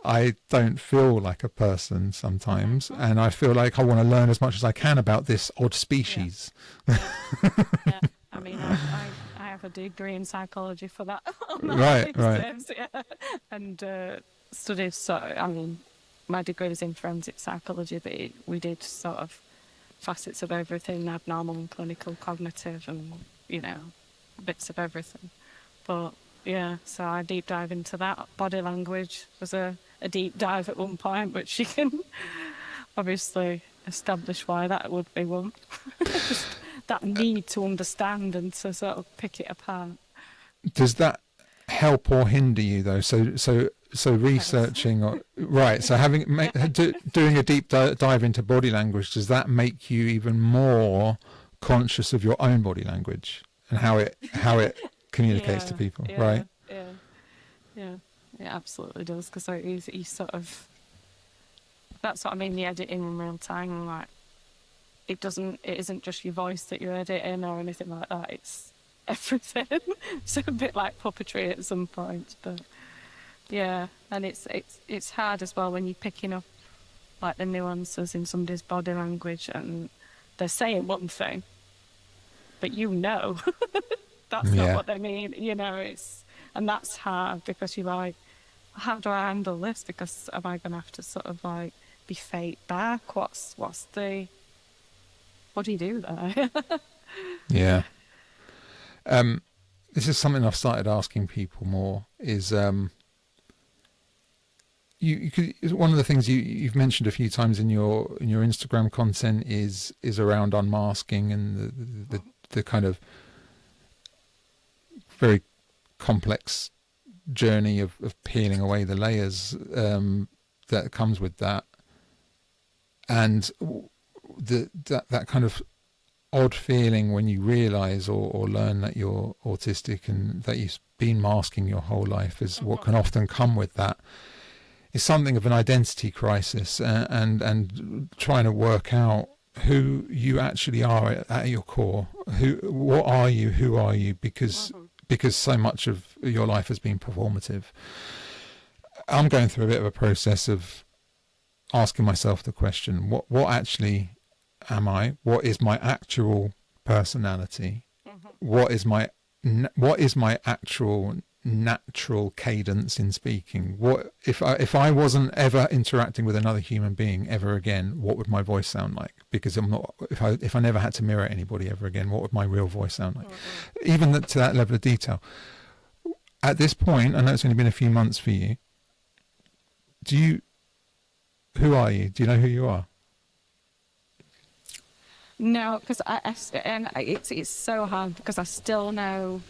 I don't feel like a person sometimes, and I feel like I want to learn as much as I can about this odd species. I mean, I have a degree in psychology for that. Right. And studied, my degree was in forensic psychology, but we did sort of facets of everything, abnormal and clinical, cognitive, and, bits of everything. But, so I deep dive into that. Body language was a deep dive at one point, which you can obviously establish why that would be one. Just that need to understand and to sort of pick it apart. Does that help or hinder you though? So researching, or, right? So doing a deep dive into body language, does that make you even more conscious of your own body language and how it communicates to people? Yeah, right? Yeah, it absolutely does, because you sort of, that's what I mean, the editing in real time, like it isn't just your voice that you're editing or anything like that, it's everything. It's a bit like puppetry at some point, but yeah, and it's hard as well when you're picking up like the nuances in somebody's body language and they're saying one thing, but that's not what they mean, and that's hard, because you're like, how do I handle this? Because am I going to have to sort of like be fake back? What do you do there? Yeah. This is something I've started asking people more, is one of the things you've mentioned a few times in your Instagram content is around unmasking and the kind of very complex journey of peeling away the layers that comes with that, and that kind of odd feeling when you realize or learn that you're autistic and that you've been masking your whole life, is what can often come with that. Is something of an identity crisis, and trying to work out who you actually are at your core. What are you? Who are you? Because so much of your life has been performative. I'm going through a bit of a process of asking myself the question: what actually am I? What is my actual personality? What is my actual natural cadence in speaking? What if I wasn't ever interacting with another human being ever again, what would my voice sound like? Because I'm not, if I never had to mirror anybody ever again, what would my real voice sound like? Even to that level of detail. At this point, I know it's only been a few months for you, who are you? Do you know who you are? No, because it's so hard, because I still know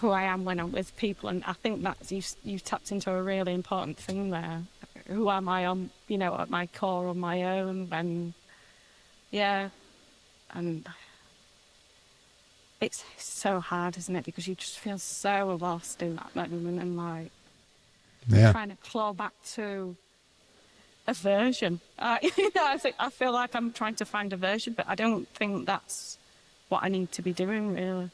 who I am when I'm with people, and I think that you've tapped into a really important thing there. Who am I on, at my core, on my own, and it's so hard, isn't it? Because you just feel so lost in that moment, and like trying to claw back to a version. I feel like I'm trying to find a version, but I don't think that's what I need to be doing, really.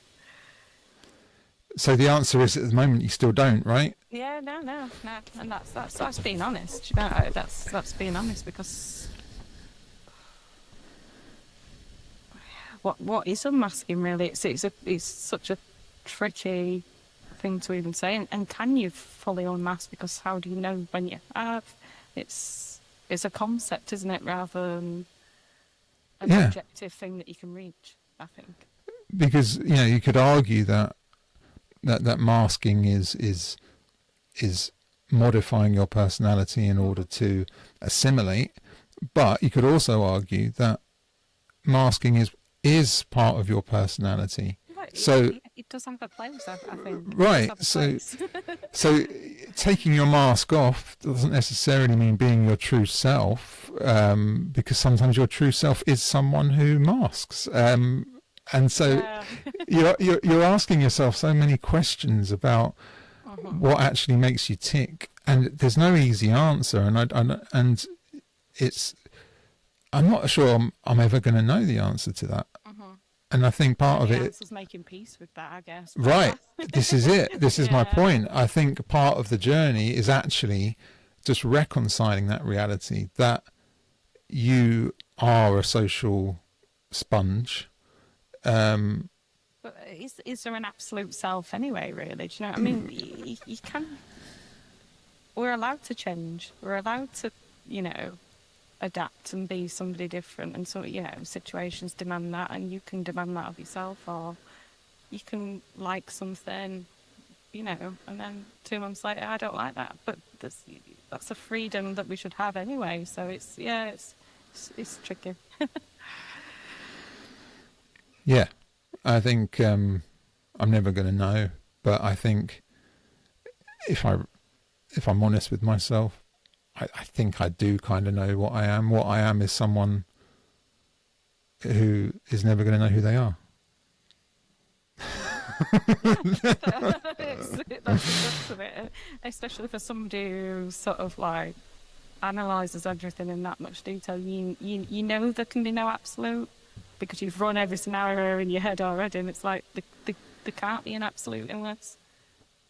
So the answer is, at the moment, you still don't, right? Yeah, no, and that's being honest. That's being honest, because what is unmasking, really? It's such a tricky thing to even say, and can you fully unmask? Because how do you know when you have? It's a concept, isn't it, rather than an objective thing that you can reach, I think. Because you could argue that masking is modifying your personality in order to assimilate, but you could also argue that masking is part of your personality. Right, so it does have a place, I think. Right. So taking your mask off doesn't necessarily mean being your true self, because sometimes your true self is someone who masks. And so you're asking yourself so many questions about what actually makes you tick, and there's no easy answer. And I'm not sure I'm ever going to know the answer to that. And I think part of it is making peace with that, I guess. Right. This is it. This is my point. I think part of the journey is actually just reconciling that reality that you are a social sponge. But is there an absolute self anyway, really? Do you know what I mean? You can... We're allowed to change. We're allowed to, adapt and be somebody different, and so situations demand that, and you can demand that of yourself, or you can like something, and then 2 months later, I don't like that. But that's a freedom that we should have anyway. So it's it's tricky. Yeah, I think I'm never going to know, but I think if I'm honest with myself, I think I do kind of know what I am. What I am is someone who is never going to know who they are. That's a bit, especially for somebody who sort of like analyzes everything in that much detail. You know there can be no absolute because you've run every scenario in your head already, and it's like there can't be an absolute unless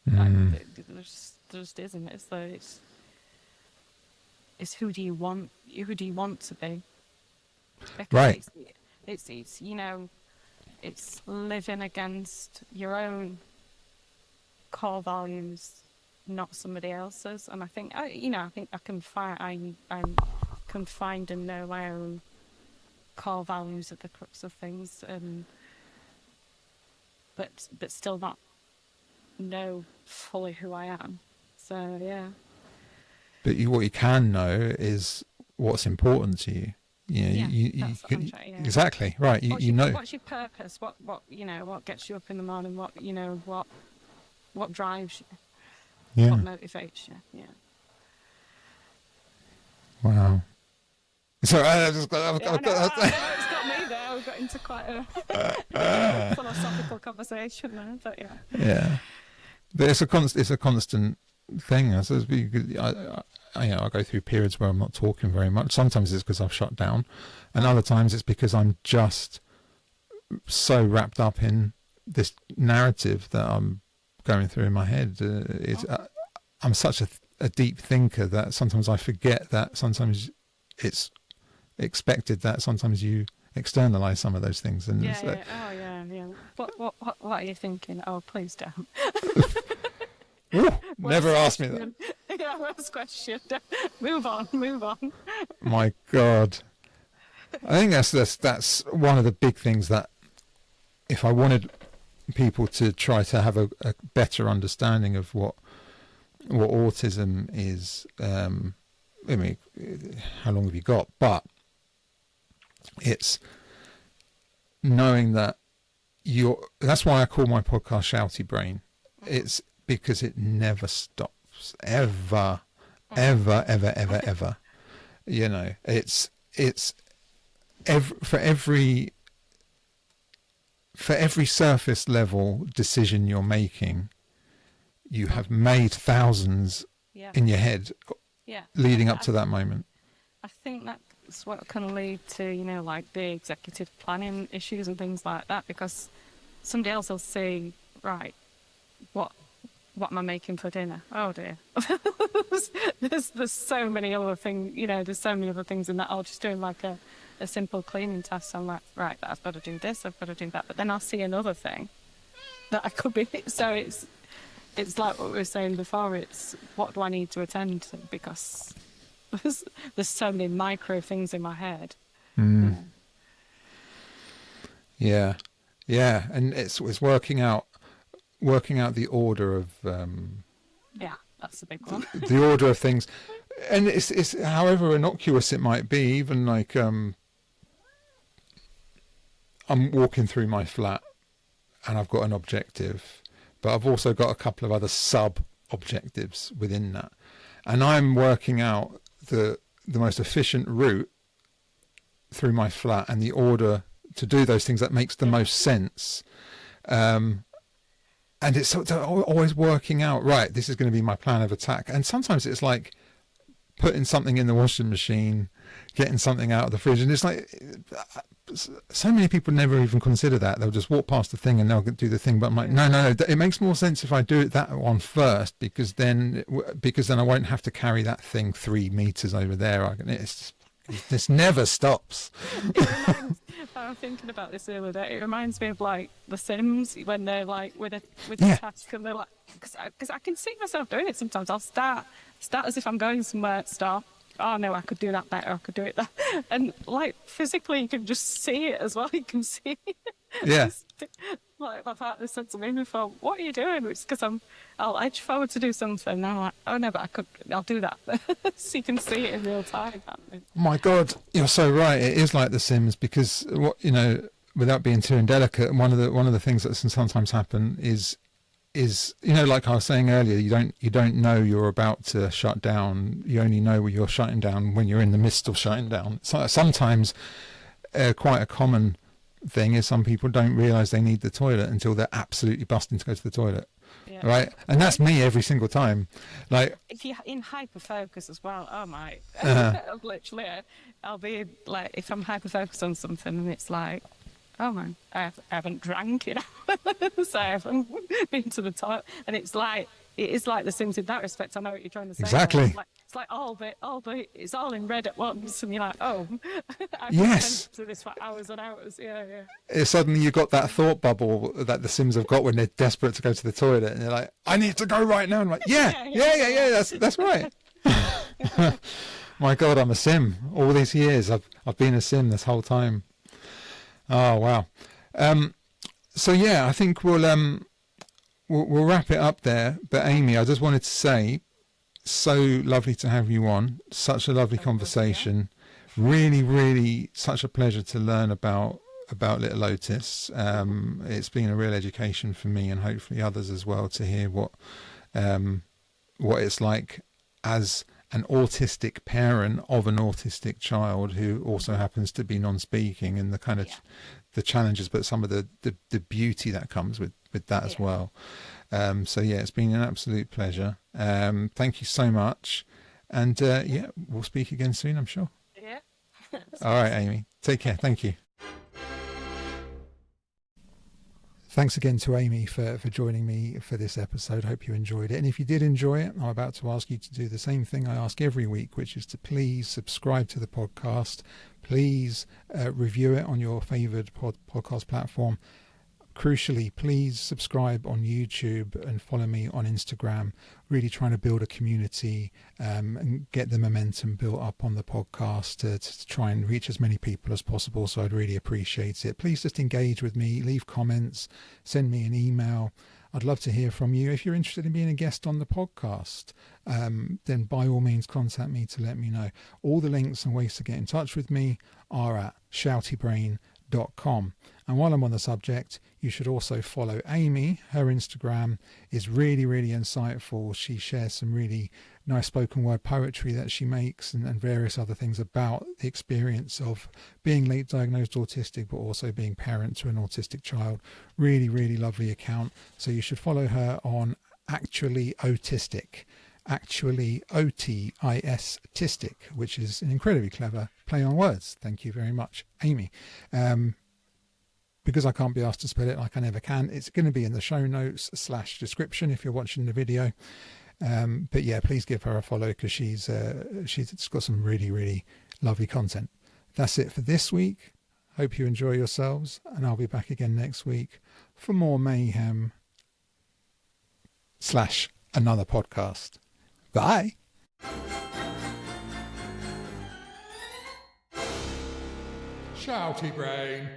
like, there just isn't. It's like it's who do you want to be? Because Right. It's you know, it's living against your own core values, not somebody else's. And I think I can find and know my own core values at the crux of things, but still not know fully who I am. So yeah. But what you can know is what's important to you. You know, Yeah, that's what I'm trying, yeah. Exactly right. You know what's your purpose? What what gets you up in the morning? What drives you? Yeah. What motivates you? Yeah. Wow. So It's got me there. We've got into quite a philosophical conversation there, but yeah. Yeah. But it's a constant thing. I suppose I go through periods where I'm not talking very much. Sometimes it's because I've shut down, and other times it's because I'm just so wrapped up in this narrative that I'm going through in my head. I'm such a deep thinker that sometimes I forget that sometimes it's expected that sometimes you externalize some of those things. And yeah. What are you thinking? Oh, please don't. Ooh, never ask me that. Yeah, worst question. Move on. My God, I think that's one of the big things that if I wanted people to try to have a better understanding of what autism is, I mean, how long have you got? But it's knowing that that's why I call my podcast Shouty Brain. It's because it never stops, ever. You know, it's for every surface level decision you're making, you have made thousands in your head leading up to that moment. I think that's what can lead to, like the executive planning issues and things like that, because somebody else will say, right, what am I making for dinner? Oh dear. there's so many other things, there's so many other things in that. I'll just doing like a simple cleaning task. So I'm like, right, but I've got to do this, I've got to do that. But then I'll see another thing that I could be. So it's like what we were saying before. It's what do I need to attend to? Because there's so many micro things in my head. Yeah. And it's working out the order of that's the big one. the order of things, and it's however innocuous it might be. Even like I'm walking through my flat and I've got an objective, but I've also got a couple of other sub objectives within that, and I'm working out the most efficient route through my flat and the order to do those things that makes the most sense. And it's sort of always working out, right, this is going to be my plan of attack. And sometimes it's like putting something in the washing machine, getting something out of the fridge. And it's like, so many people never even consider that. They'll just walk past the thing and they'll do the thing. But I'm like, no, it makes more sense if I do it that one first, because then I won't have to carry that thing 3 meters over there. This never stops. I was thinking about this the other day. It reminds me of like The Sims when they're like with a task, and they're like, because I can see myself doing it sometimes. I'll start as if I'm going somewhere, stop. Oh no, I could do that better. I could do it that, and like physically, you can just see it as well. You can see. Yeah. Like my partner said to me before, "What are you doing?" It's because I'll edge forward to do something. And I'm like, "Oh no, but I'll do that." So you can see it in real time. Can't you? My God, you're so right. It is like The Sims because what without being too indelicate, one of the things that can sometimes happen is like I was saying earlier, you don't know you're about to shut down. You only know you're shutting down when you're in the midst of shutting down. So sometimes quite a common thing is some people don't realise they need the toilet until they're absolutely busting to go to the toilet. Yeah. Right, and that's me every single time. Like if you're in hyper focus as well, oh my, literally, I'll be like, if I'm hyper focused on something, and it's like, oh man, I haven't drank, so I haven't been to the toilet, and it is like The Sims in that respect. I know what you're trying to say. Exactly. It's like all it's all in red at once, and you're like, oh, I've yes, been to this for hours and hours. Yeah. Suddenly you've got that thought bubble that the Sims have got when they're desperate to go to the toilet, and they're like, I need to go right now. And I'm like, yeah, that's right. My God, I'm a Sim. All these years, I've been a Sim this whole time. Oh wow. So yeah, I think we'll wrap it up there. But Amy, I just wanted to say, so lovely to have you on. Such a lovely conversation. Really, really, such a pleasure to learn about little Otis. It's been a real education for me and hopefully others as well to hear what it's like as an autistic parent of an autistic child who also happens to be non-speaking, and the kind of the challenges, but some of the beauty that comes with that as well. So yeah, it's been an absolute pleasure. Thank you so much, and we'll speak again soon, I'm sure. Yeah. All right, Amy, take care. Thank you. Thanks again to Amy for joining me for this episode. Hope you enjoyed it. And if you did enjoy it, I'm about to ask you to do the same thing I ask every week, which is to please subscribe to the podcast. Please review it on your favoured podcast platform. Crucially, please subscribe on YouTube and follow me on Instagram. Really trying to build a community and get the momentum built up on the podcast to try and reach as many people as possible. So I'd really appreciate it. Please just engage with me, leave comments, send me an email. I'd love to hear from you. If you're interested in being a guest on the podcast, then by all means contact me to let me know. All the links and ways to get in touch with me are at shoutybrain.com. And while I'm on the subject, you should also follow Amy. Her Instagram is really, really insightful. She shares some really nice spoken word poetry that she makes and various other things about the experience of being late diagnosed autistic, but also being parent to an autistic child. Really, really lovely account. So you should follow her on Actually Autistic. Actually Otistic, which is an incredibly clever play on words. Thank you very much, Amy. Because I can't be asked to spell it like I never can, it's going to be in the show notes / description if you're watching the video. But yeah, please give her a follow because she's got some really, really lovely content. That's it for this week. Hope you enjoy yourselves, and I'll be back again next week for more mayhem / another podcast. Bye. Shouty Brain.